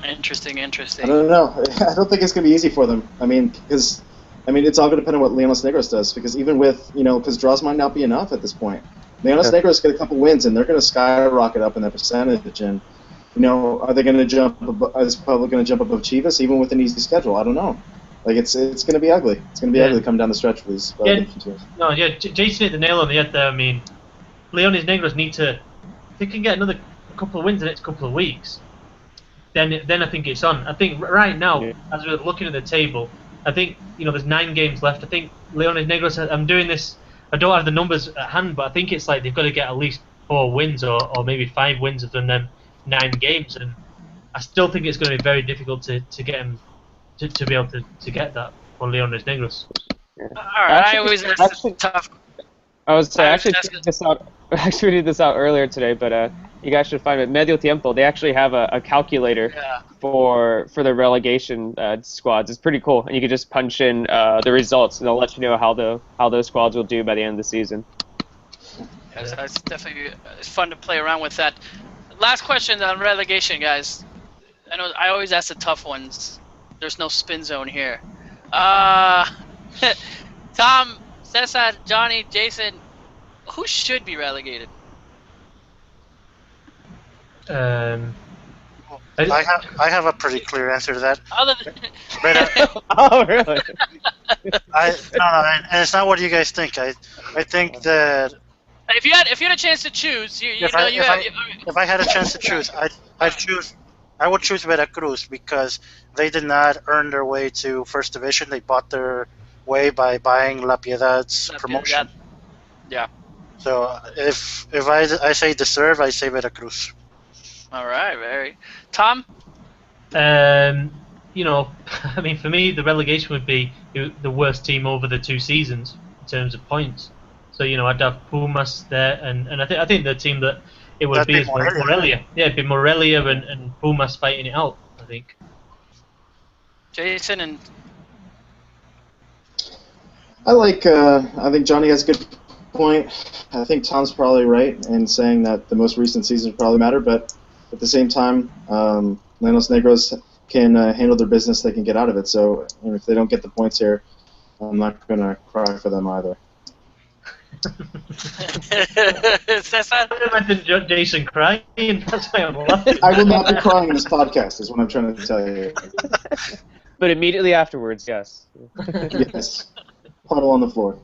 Interesting. I don't know. I don't think it's going to be easy for them. I mean, it's all going to depend on what Leones Negros does. Because even with, because draws might not be enough at this point. Leones Negros get a couple wins, and they're going to skyrocket up in that percentage. And, are they going to jump? Is Puebla going to jump above Chivas, even with an easy schedule? I don't know. Like it's going to be ugly. It's going to be ugly coming down the stretch for these teams. Jason hit the nail on the head there. I mean, Leones Negros need to. If they can get another couple of wins in the next couple of weeks, then I think it's on. I think right now, as we're looking at the table, I think there's 9 games left. I think Leones Negros. I'm doing this. I don't have the numbers at hand, but I think it's like they've got to get at least 4 wins or maybe 5 wins within them 9 games, and I still think it's going to be very difficult to get them to be able to get that for Leones Negros. All right, I always ask tough. I was actually tweeted this out earlier today, but you guys should find it. Medio Tiempo, they actually have a calculator for the relegation squads. It's pretty cool, and you can just punch in the results, and they'll let you know how those squads will do by the end of the season. Yeah, so it's definitely fun to play around with that. Last question on relegation, guys. I know I always ask the tough ones. There's no spin zone here. Tom, Cesar, Johnny, Jason, who should be relegated? I have a pretty clear answer to that. Other than Oh, really? And it's not what you guys think. I think that if you had a chance to choose, if I had a chance to choose, I would choose Veracruz because they did not earn their way to First Division. They bought their way by buying La Piedad's promotion. Yeah. So if I say deserve, I say Veracruz. All right, Tom? I mean, for me, the relegation would be the worst team over the 2 seasons in terms of points. So, I'd have Pumas there, and I think the team that it would be is Morelia. Yeah, it'd be Morelia and Pumas fighting it out, I think. Jason and... I think Johnny has a good point. I think Tom's probably right in saying that the most recent seasons probably matter, but at the same time, Leones Negros can handle their business. They can get out of it. So if they don't get the points here, I'm not going to cry for them either. I imagine Jason crying. That's why I'm laughing. I will not be crying in this podcast, is what I'm trying to tell you. But immediately afterwards, yes. Yes. Puddle on the floor.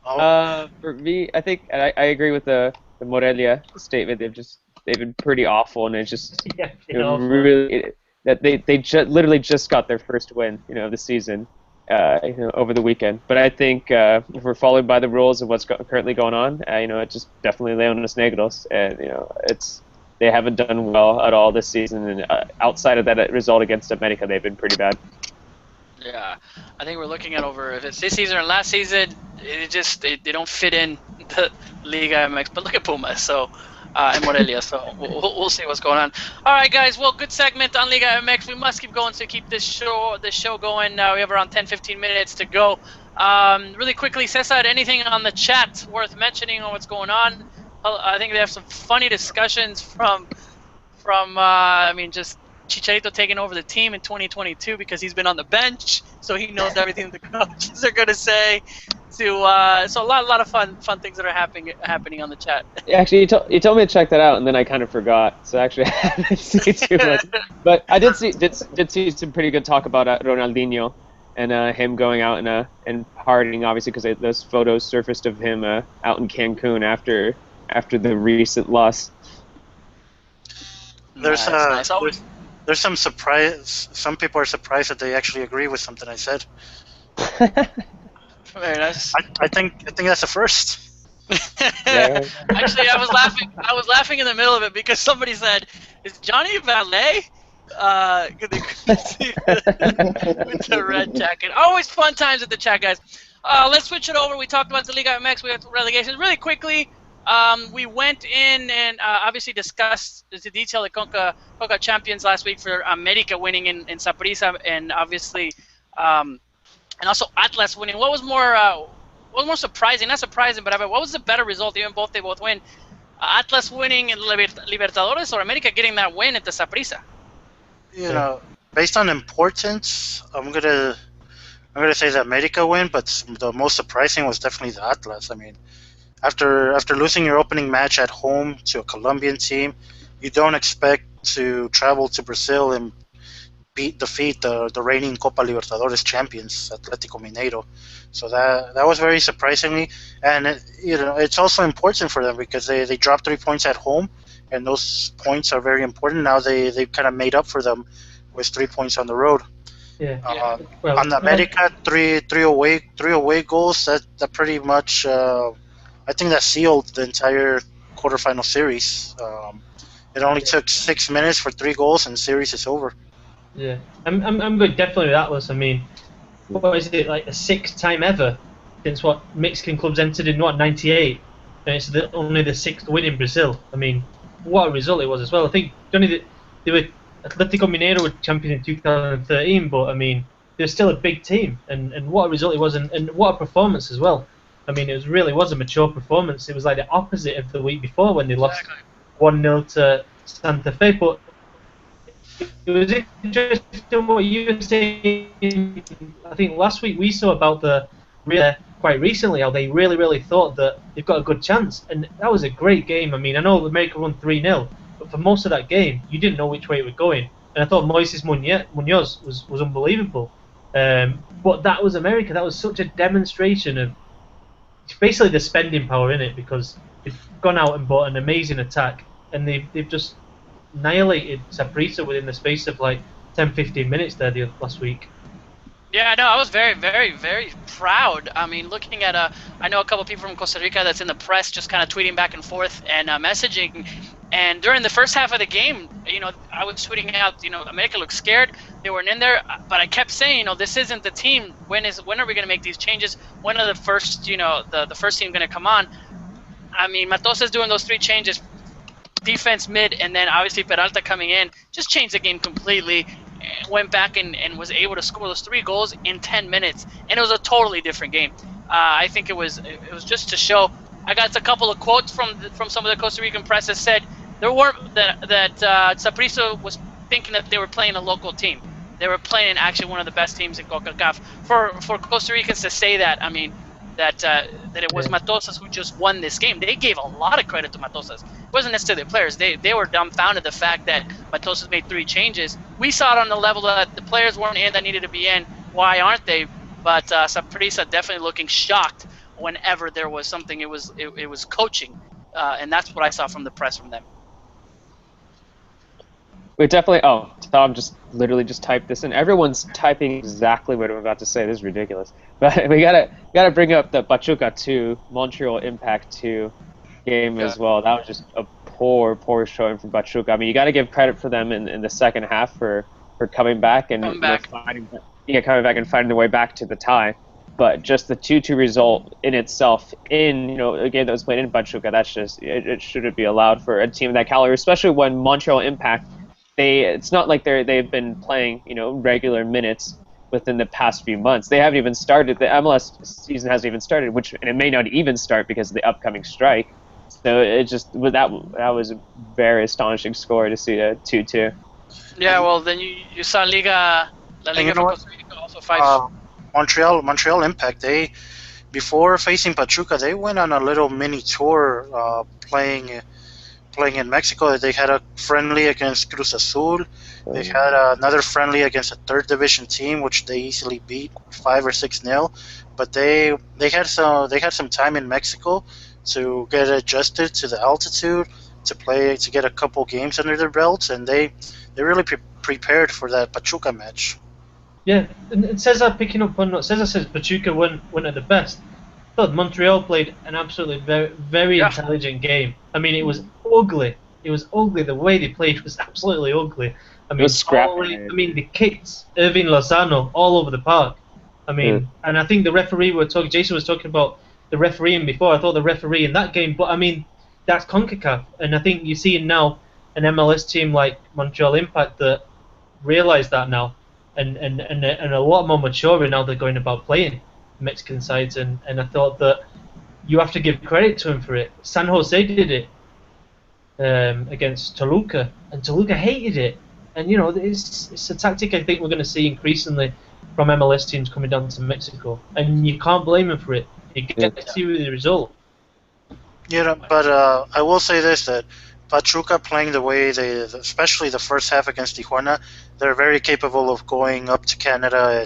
For me, I think I agree with the Morelia statement. They've been pretty awful, and it's just Yeah, really that they literally just got their first win, of the season, over the weekend. But I think if we're following by the rules of what's currently going on, it's just definitely Leones Negros, and they haven't done well at all this season. And outside of that result against America, they've been pretty bad. Yeah, I think we're looking at over if it's this season or last season. They don't fit in the Liga MX. But look at Puma, and Morelia. So we'll see what's going on. All right, guys. Well, good segment on Liga MX. We must keep going to keep this show going. We have around 10-15 minutes to go. Really quickly, Cesar, anything on the chat worth mentioning on what's going on? I think they have some funny discussions from just Chicharito taking over the team in 2022 because he's been on the bench, so he knows everything the coaches are going to say. So a lot of fun things that are happening on the chat. Actually, you told me to check that out, and then I kind of forgot. So actually, I haven't seen too much. But I did see some pretty good talk about Ronaldinho and him going out and partying, obviously, because those photos surfaced of him out in Cancun after the recent loss. There's nice. There's some surprise. Some people are surprised that they actually agree with something I said. Very nice. I think that's a first. Yeah. Actually, I was laughing in the middle of it because somebody said, "Is Johnny Valet?" With the red jacket. Always fun times at the chat, guys. Let's switch it over. We talked about the Liga MX. We got relegations really quickly. We went in and obviously discussed the detail of Concachampions last week for America winning in Saprissa, and obviously, and also Atlas winning. What was more surprising? Not surprising, but what was the better result? Even they both win. Atlas winning in Libertadores, or America getting that win at the Saprissa? Based on importance, I'm gonna say the America win, but the most surprising was definitely the Atlas. I mean, after losing your opening match at home to a Colombian team, you don't expect to travel to Brazil and defeat the reigning Copa Libertadores champions, Atlético Mineiro. So that was very surprisingly, and it's also important for them because they dropped 3 points at home, and those points are very important. Now they've kind of made up for them with 3 points on the road. Yeah. On the America, three away goals. That pretty much. I think that sealed the entire quarterfinal series. It only took 6 minutes for 3 goals, and the series is over. Yeah, I'm good. Definitely with Atlas. I mean, what is it, like the 6th time ever since Mexican clubs entered in '98, and it's only the 6th win in Brazil. I mean, what a result it was as well. I think they were Atlético Mineiro were champion in 2013, but I mean, they're still a big team, and what a result it was, and what a performance as well. I mean, it really was a mature performance. It was like the opposite of the week before when they lost 1-0 to Santa Fe. But it was interesting what you were saying. I think last week we saw about quite recently how they really thought that they've got a good chance, and that was a great game. I mean, I know America won 3-0, but for most of that game, you didn't know which way it was going. And I thought Moises Munoz was unbelievable. But that was America. That was such a demonstration of basically the spending power in it, because they've gone out and bought an amazing attack, and they've just annihilated Saprissa within the space of like 10-15 minutes there last week. Yeah, no, I was very, very, very proud. I mean, looking at I know a couple of people from Costa Rica that's in the press, just kind of tweeting back and forth and messaging. And during the first half of the game, I was tweeting out, America looked scared. They weren't in there, but I kept saying, this isn't the team. When are we going to make these changes? When are the first, the first team going to come on? I mean, Matosas doing those 3 changes, defense, mid, and then obviously Peralta coming in, just changed the game completely. Went back and was able to score those 3 goals in 10 minutes, and it was a totally different game. I think it was just to show. I got a couple of quotes from some of the Costa Rican press that said there weren't that Saprissa was thinking that they were playing a local team. They were playing actually one of the best teams in CONCACAF. For Costa Ricans to say that, I mean, that it was Matosas who just won this game. They gave a lot of credit to Matosas. It wasn't necessarily the players. They were dumbfounded the fact that Matosas made 3 changes. We saw it on the level that the players weren't in that needed to be in. Why aren't they? But Saprissa definitely looking shocked whenever there was something, it was coaching, and that's what I saw from the press from them. We definitely. Oh, Tom just literally just typed this in. Everyone's typing exactly what I'm about to say. This is ridiculous. But we gotta bring up the Pachuca 2, Montreal Impact 2 game as well. That was just a poor showing from Pachuca. I mean, you got to give credit for them in the second half for coming back and coming back and finding their way back to the tie. But just the 2-2 result in itself, in a game that was played in Pachuca, that's just it shouldn't be allowed for a team of that caliber, especially when Montreal Impact. It's not like they've been playing regular minutes within the past few months. They haven't even started. The MLS season hasn't even started, and it may not even start because of the upcoming strike. So it just that was a very astonishing score to see a 2-2. Yeah, well then you saw La Liga Costa Rica also fight. Montreal Impact. They, before facing Pachuca, they went on a little mini tour playing in Mexico. They had a friendly against Cruz Azul. They had another friendly against a third division team, which they easily beat 5 or 6-0. But they had some time in Mexico to get adjusted to the altitude, to get a couple games under their belts, and they really prepared for that Pachuca match. Yeah, and Cesar picking up on what Cesar says, Pachuca went at the best. I thought Montreal played an absolutely very intelligent game. I mean, it was ugly. It was ugly. The way they played was absolutely ugly. I mean, it was scrappy. they kicked Irving Lozano all over the park. I mean, and I think the referee Jason was talking about the refereeing before. I thought the referee in that game, but I mean, that's CONCACAF, and I think you're seeing now an MLS team like Montreal Impact that realise that now, and a lot more mature now they're going about playing Mexican sides, and I thought that you have to give credit to him for it. San Jose did it against Toluca, and Toluca hated it. And it's a tactic I think we're going to see increasingly from MLS teams coming down to Mexico, and you can't blame him for it. You get to see the result. Yeah, but I will say this, that Pachuca playing the way especially the first half against Tijuana, they're very capable of going up to Canada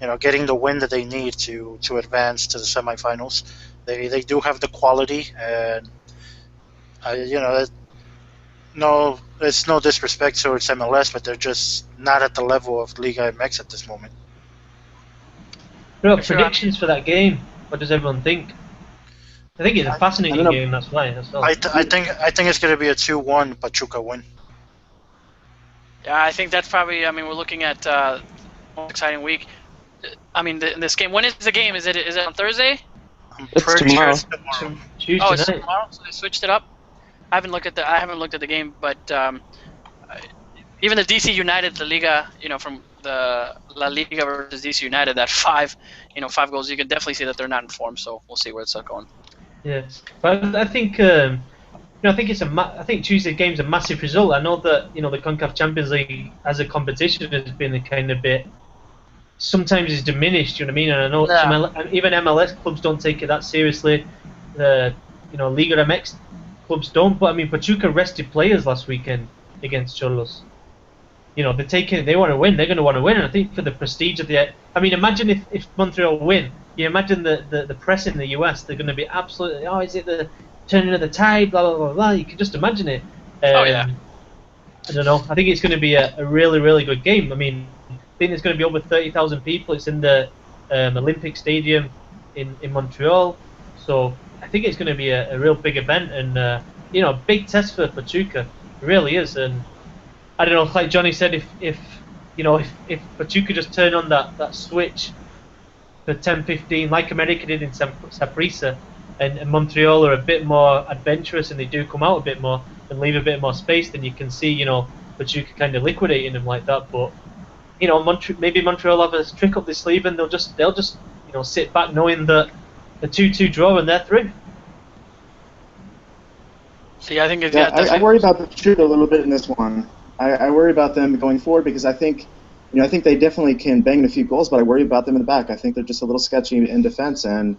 and getting the win that they need to advance to the semifinals. They do have the quality, and no, it's no disrespect towards MLS, but they're just not at the level of Liga MX at this moment. Predictions for that game. What does everyone think? I think it's a fascinating game. That's why. I think it's going to be a 2-1 Pachuca win. Yeah, I think that's probably. I mean, we're looking at an exciting week. I mean, in this game. When is the game? Is it on Thursday? I'm pretty sure it's tomorrow. Tuesday it's tomorrow. So they switched it up. I haven't looked at the game, but even the DC United, the Liga, from the La Liga versus DC United, that 5 goals, you can definitely see that they're not in form. So we'll see where it's going. Yes, but I think I think Tuesday game's a massive result. I know that the Concachampions League as a competition has been a kind of bit. Sometimes it's diminished. You know what I mean? And I know even MLS clubs don't take it that seriously. The Liga MX clubs don't. But I mean, Pachuca rested players last weekend against Cholos. They want to win. They're going to want to win. And I think for the prestige of imagine if Montreal win. You imagine the press in the US. They're going to be absolutely. Oh, is it the turning of the tide? Blah blah blah blah. You can just imagine it. I don't know. I think it's going to be a really really good game. I mean, I think there's going to be over 30,000 people. It's in the Olympic Stadium in Montreal. So I think it's going to be a real big event and a big test for Pachuca. It really is. And I don't know, like Johnny said, if Pachuca just turn on that switch for 10-15, like America did in Saprissa, and Montreal are a bit more adventurous and they do come out a bit more and leave a bit more space, then you can see Pachuca kind of liquidating them like that. But maybe Montreal have a trick up their sleeve and they'll just sit back knowing that the 2-2 draw and they're through. See, I think I worry about the Pachuca a little bit in this one. I worry about them going forward because I think they definitely can bang in a few goals, but I worry about them in the back. I think they're just a little sketchy in defense, and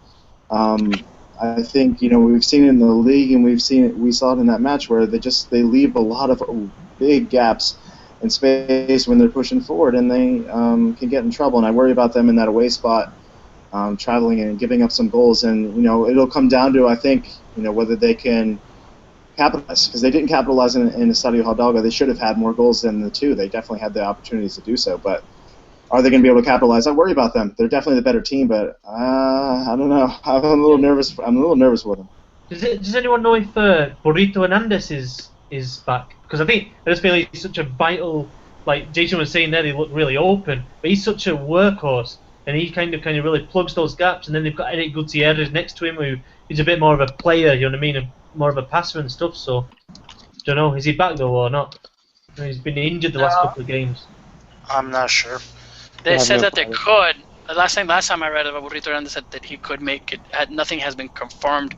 I think we've seen it in the league, and we saw it in that match where they leave a lot of big gaps in space when they're pushing forward, and they can get in trouble. And I worry about them in that away spot traveling and giving up some goals. And it'll come down to, I think, whether they can capitalize, because they didn't capitalize in Estadio Hidalgo. They should have had more goals than the two. They definitely had the opportunities to do so, but are they going to be able to capitalize? I worry about them. They're definitely the better team, but I don't know. I'm a little nervous. I'm a little nervous with them. Does anyone know if Burrito Hernandez is back? Because I just feel he's such a vital. Like Jason was saying there, they look really open, but he's such a workhorse, and he kind of really plugs those gaps. And then they've got Eric Gutierrez next to him, who's a bit more of a player. You know what I mean? More of a passer and stuff. So, don't know. Is he back though or not? He's been injured the last couple of games. I'm not sure. They said that they could. The last time I read about Burrito Hernandez said that he could make it. Nothing has been confirmed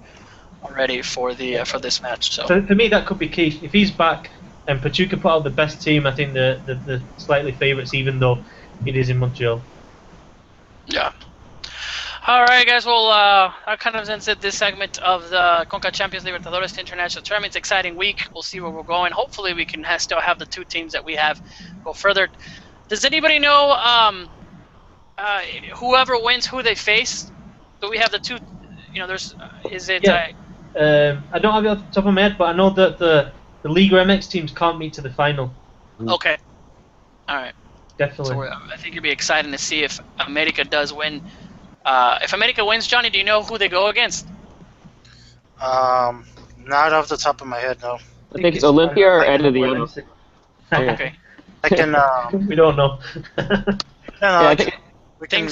already for this match. So for me, that could be key. If he's back and Pachuca put out the best team, I think the slightly favourites, even though it is in Montreal. Yeah. All right, guys. Well, that kind of ends it this segment of the Concachampions Libertadores International Tournament. It's an exciting week. We'll see where we're going. Hopefully, we can still have the two teams that we have go further. Does anybody know whoever wins, who they face? Do we have the two? There's. Is it? Yeah. I don't have it off the top of my head, but I know that the Liga MX teams can't meet to the final. Okay. All right. Definitely. So I think it'd be exciting to see if America does win. If America wins, Johnny, do you know who they go against? Not off the top of my head, no. I think it's Olympia or Herediano. Okay. I can. We don't know. I think we can.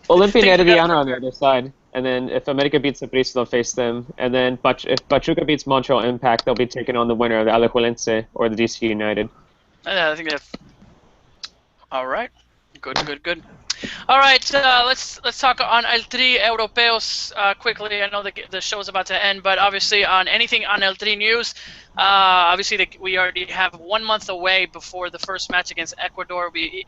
Olympia and Herediano on the other side. And then if America beats Saprissa, they'll face them. And then if Pachuca beats Montreal Impact, they'll be taking on the winner of the Alajuelense or the DC United. I think that's all right. Good. All right, let's talk on El Tri Europeos quickly. I know the show's about to end, but obviously on anything on El Tri news, obviously we already have 1 month away before the first match against Ecuador. It'll be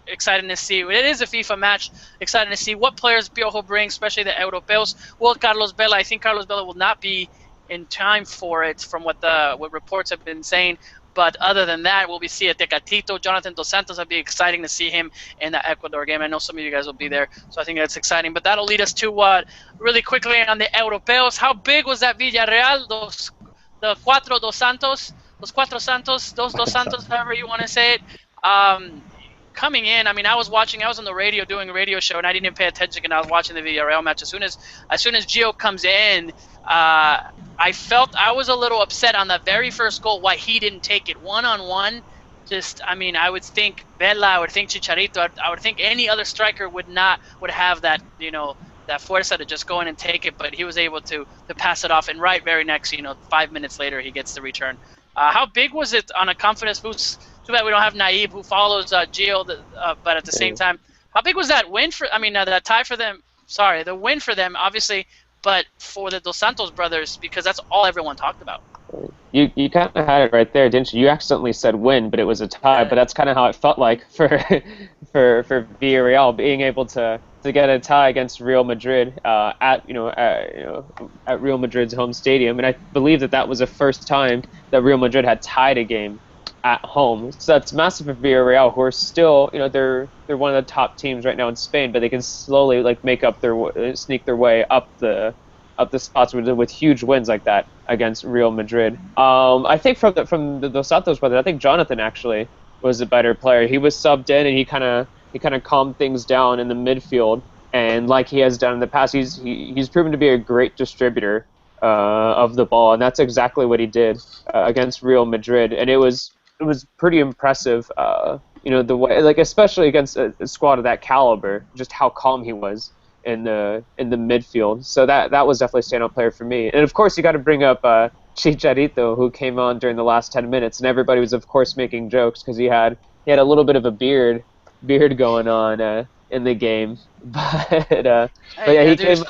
exciting to see. It is a FIFA match. Exciting to see what players Piojo brings, especially the Europeos. Will Carlos Vela? I think Carlos Vela will not be in time for it, from what reports have been saying. But other than that, we'll be seeing Tecatito, Jonathan Dos Santos. It'll be exciting to see him in the Ecuador game. I know some of you guys will be there, so I think that's exciting. But that'll lead us to really quickly on the Europeos. How big was that Villarreal? The Cuatro Dos Santos, Los Cuatro Santos, Dos Santos, however you want to say it. Coming in, I mean, I was on the radio doing a radio show, and I didn't even pay attention, and I was watching the Villarreal match. As soon as Gio comes in, I felt I was a little upset on the very first goal why he didn't take it one-on-one. I would think Vela, I would think Chicharito, I would think any other striker would have that, that fuerza to just go in and take it, but he was able to pass it off, and very next, 5 minutes later, he gets the return. How big was it on a confidence boost? Too bad we don't have Naib, who follows Gio, but at the same time, how big was that win that tie for them? Sorry, the win for them, obviously, but for the Dos Santos brothers, because that's all everyone talked about. You kind of had it right there, didn't you? You accidentally said win, but it was a tie. But that's kind of how it felt like for Villarreal, being able to get a tie against Real Madrid at Real Madrid's home stadium, and I believe that was the first time that Real Madrid had tied a game at home. So that's massive for Villarreal, who are still, they're one of the top teams right now in Spain, but they can slowly sneak their way up the spots with huge wins like that against Real Madrid. I think from the Dos Santos brothers, I think Jonathan actually was a better player. He was subbed in, and he kind of calmed things down in the midfield, and like he has done in the past, he's proven to be a great distributor of the ball, and that's exactly what he did against Real Madrid, and it was pretty impressive. The way, especially against a squad of that caliber, just how calm he was in the midfield. So that was definitely a standout player for me. And of course, you got to bring up Chicharito, who came on during the last 10 minutes, and everybody was of course making jokes because he had a little bit of a beard going on in the game. But yeah, he came.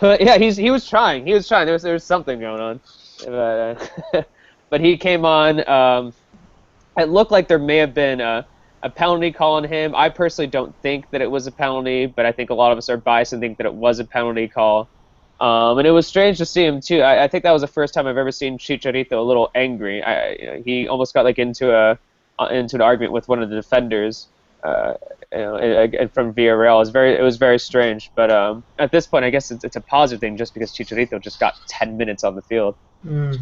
Yeah, he was trying. There was something going on. But he came on. It looked like there may have been a penalty call on him. I personally don't think that it was a penalty, but I think a lot of us are biased and think that it was a penalty call. And it was strange to see him too. I think that was the first time I've ever seen Chicharito a little angry. He almost got into an argument with one of the defenders. and from Villarreal. It was very strange. But at this point, I guess it's a positive thing just because Chicharito just got 10 minutes on the field. Mm.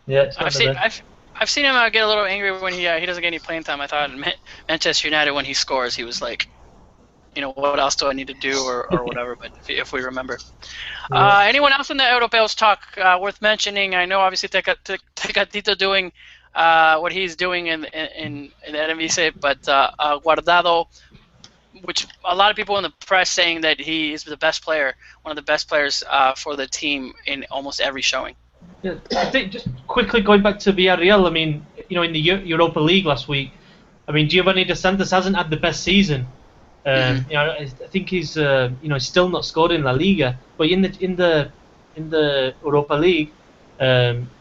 Yeah, it's not I've the seen best. I've seen him get a little angry when he doesn't get any playing time. I thought in Manchester United when he scores, he was like, what else do I need to do or whatever. But if we remember, Yeah. anyone else in the Europeos talk worth mentioning? I know obviously Tecatito doing what he's doing in Eredivisie, but Guardado, which a lot of people in the press saying that he is the best player, one of the best players for the team in almost every showing. Yeah, I think just quickly going back to Villarreal, I mean, in the Europa League last week, I mean, Giovanni Dos Santos hasn't had the best season. I think he's still not scored in La Liga, but in the Europa League,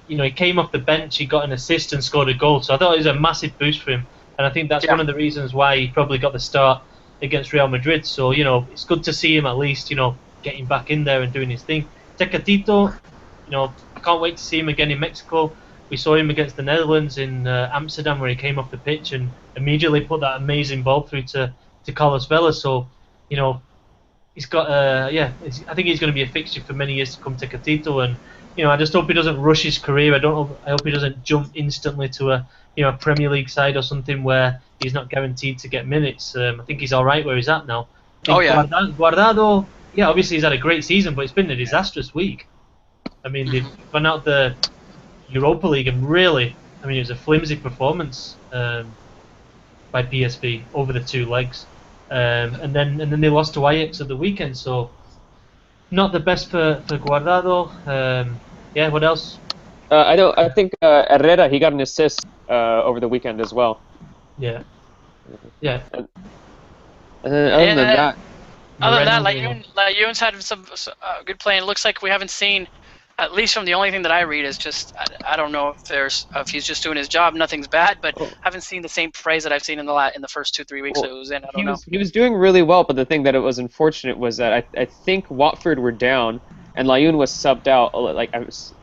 he came off the bench, he got an assist and scored a goal. So I thought it was a massive boost for him, and I think that's one of the reasons why he probably got the start against Real Madrid. So it's good to see him at least getting back in there and doing his thing. Tecatito, I can't wait to see him again in Mexico. We saw him against the Netherlands in Amsterdam where he came off the pitch and immediately put that amazing ball through to Carlos Vela. So, he's got I think he's going to be a fixture for many years to come, Tecatito, and I just hope he doesn't rush his career. I hope he doesn't jump instantly to a Premier League side or something where he's not guaranteed to get minutes. I think he's all right where he's at now. Guardado, obviously he's had a great season, but it's been a disastrous week. I mean, they've gone out the Europa League and really, it was a flimsy performance by PSV over the 2 legs, and then they lost to Ajax at the weekend. So not the best for Guardado. What else? I think Herrera, he got an assist over the weekend as well. Yeah. And other than that, Layun's had some good play. It looks like we haven't seen, at least from the only thing that I read, is just I don't know if he's just doing his job. Nothing's bad, but haven't seen the same praise that I've seen in the first 2-3 weeks that it was in. I don't know. He was doing really well, but the thing that it was unfortunate was that I think Watford were down, and Layun was subbed out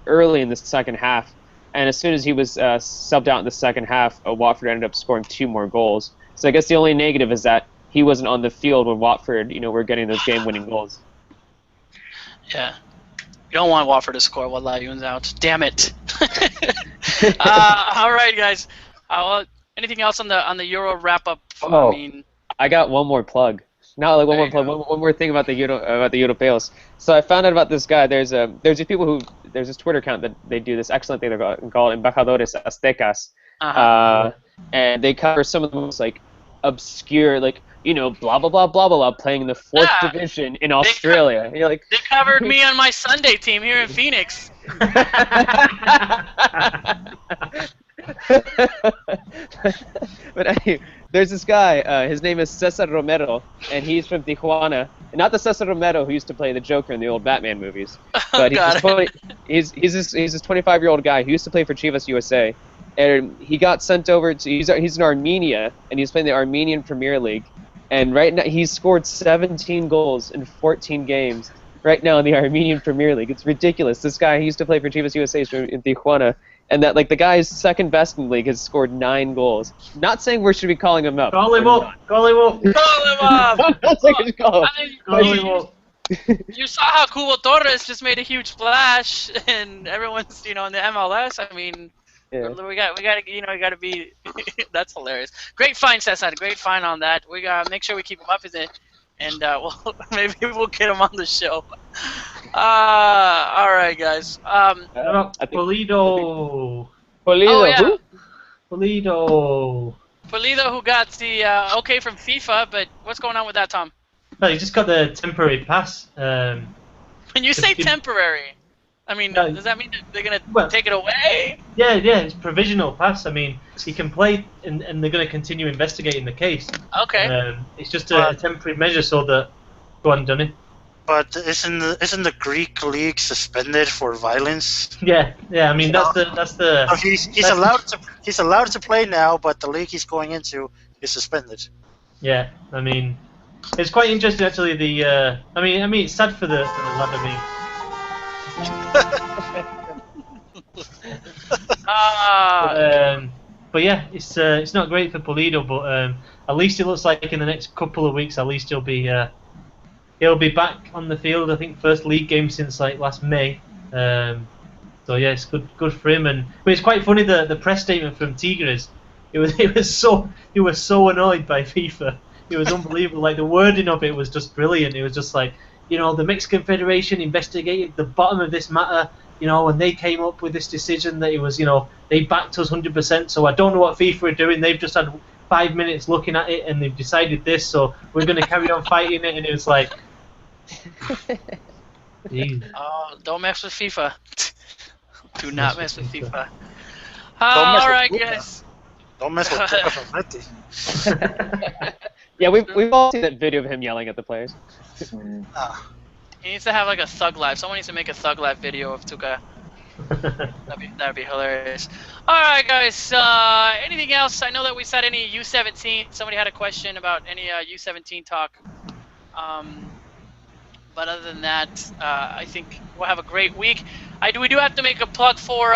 early in the second half, and as soon as he was subbed out in the second half, Watford ended up scoring 2 more goals. So I guess the only negative is that he wasn't on the field when Watford, were getting those game-winning goals. Yeah. You don't want Watford to score while Layun's out. Damn it. All right, guys. Anything else on the Euro wrap-up? I got one more plug. Not like one more plug. One more thing about the Europeos. So I found out about this guy. There's this Twitter account that they do this excellent thing they're called Embajadores Aztecas, and they cover some of the most obscure blah blah blah blah blah playing in the 4th division in Australia. They covered me on my Sunday team here in Phoenix. But anyway, there's this guy. His name is Cesar Romero, and he's from Tijuana. Not the Cesar Romero who used to play the Joker in the old Batman movies, but he's this 25-year-old guy who used to play for Chivas USA, and he got sent over to. He's in Armenia, and he's playing the Armenian Premier League. And right now, he's scored 17 goals in 14 games right now in the Armenian Premier League. It's ridiculous. This guy, he used to play for Chivas USA in Tijuana, and that the guy's second best in the league has scored 9 goals. Not saying we should be calling him up. Call him up. Call him up. Call him up. You saw how Cubo Torres just made a huge splash, and everyone's in the MLS. I mean. Yeah. We gotta be. That's hilarious. Great find, Cesar. Great find on that. We gotta make sure we keep him up with it, and maybe we'll get him on the show. All right, guys. Pulido. Oh yeah. Pulido, who got the okay from FIFA, but what's going on with that, Tom? Well, he just got the temporary pass. When you say temporary. I mean, does that mean they're going to take it away? Yeah, it's provisional pass. I mean, he can play, and they're going to continue investigating the case. Okay. It's just a temporary measure so that... Go on, Johnny. But isn't the Greek league suspended for violence? Yeah. I mean, that's the. So he's allowed to play now, but the league he's going into is suspended. Yeah, I mean, it's quite interesting actually. I mean, it's sad for the lad. I mean. But yeah, it's not great for Pulido, but at least it looks like in the next couple of weeks, at least he'll be back on the field. I think first league game since like last May. So yeah, it's good for him. But it's quite funny the press statement from Tigres. He was so annoyed by FIFA. It was unbelievable. Like the wording of it was just brilliant. It was just like, the Mexican Federation investigated the bottom of this matter. And they came up with this decision that it was, they backed us 100%. So I don't know what FIFA are doing. They've just had 5 minutes looking at it and they've decided this. So we're going to carry on fighting it. And it was like, don't mess with FIFA. Do not mess with FIFA. Don't mess All right, with guys. Don't mess with Tuca from Betty. Yeah, we've all seen that video of him yelling at the players. He needs to have like a thug life. Someone needs to make a thug life video of Tuca. That'd be hilarious. All right, guys. Anything else? I know that we said any U17. Somebody had a question about any U17 talk. But other than that, I think we'll have a great week. We do have to make a plug for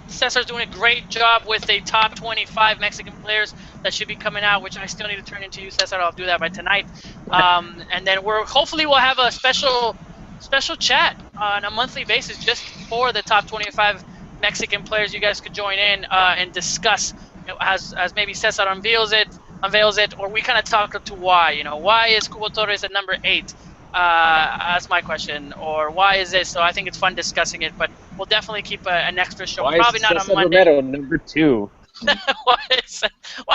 Cesar's doing a great job with a top 25 Mexican players that should be coming out, which I still need to turn into you, Cesar. I'll do that by tonight. And then hopefully we'll have a special chat on a monthly basis just for the top 25 Mexican players. You guys could join in and discuss as maybe Cesar unveils it, or we kind of talk to why. Why is Cubo Torres at number 8? That's my question. Or why is this? So I think it's fun discussing it, but we'll definitely keep an extra show. Why Probably is not Cesar on Monday. Romero number 2? Why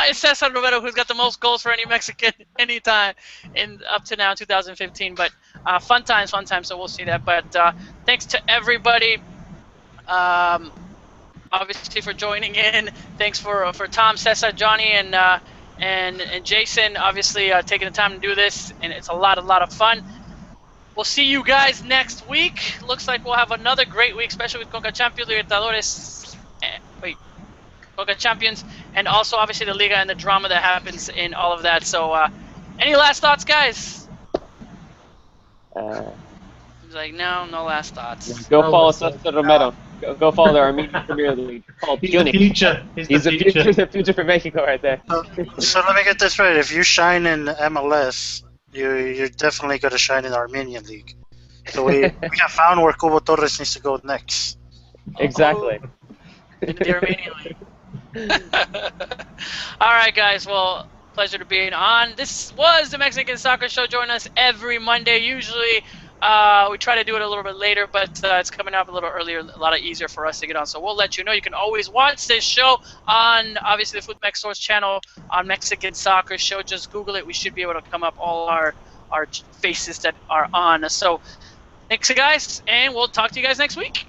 is Cesar Romero, who's got the most goals for any Mexican anytime in up to now 2015? But fun times. So we'll see that. But thanks to everybody, obviously for joining in. Thanks for Tom, Cesar, Johnny, and Jason. Obviously taking the time to do this, and it's a lot of fun. We'll see you guys next week. Looks like we'll have another great week, especially with Concachampions, Libertadores. Concachampions, and also obviously the Liga and the drama that happens in all of that. So, any last thoughts, guys? He's like, no last thoughts. Go follow Cesar Romero. Go follow the Armenian Premier League. He's the future. He's the future for Mexico right there. So let me get this right. If you shine in MLS, you're definitely going to shine in the Armenian League. So we have found where Cubo Torres needs to go next. Exactly. In the Armenian League. All right, guys. Well, pleasure to be on. This was the Mexican Soccer Show. Join us every Monday. Usually, we try to do it a little bit later, but it's coming up a little earlier, a lot easier for us to get on. So we'll let you know. You can always watch this show on, obviously, the Food Mex Source channel on Mexican Soccer Show. Just Google it. We should be able to come up all our faces that are on. So thanks, guys, and we'll talk to you guys next week.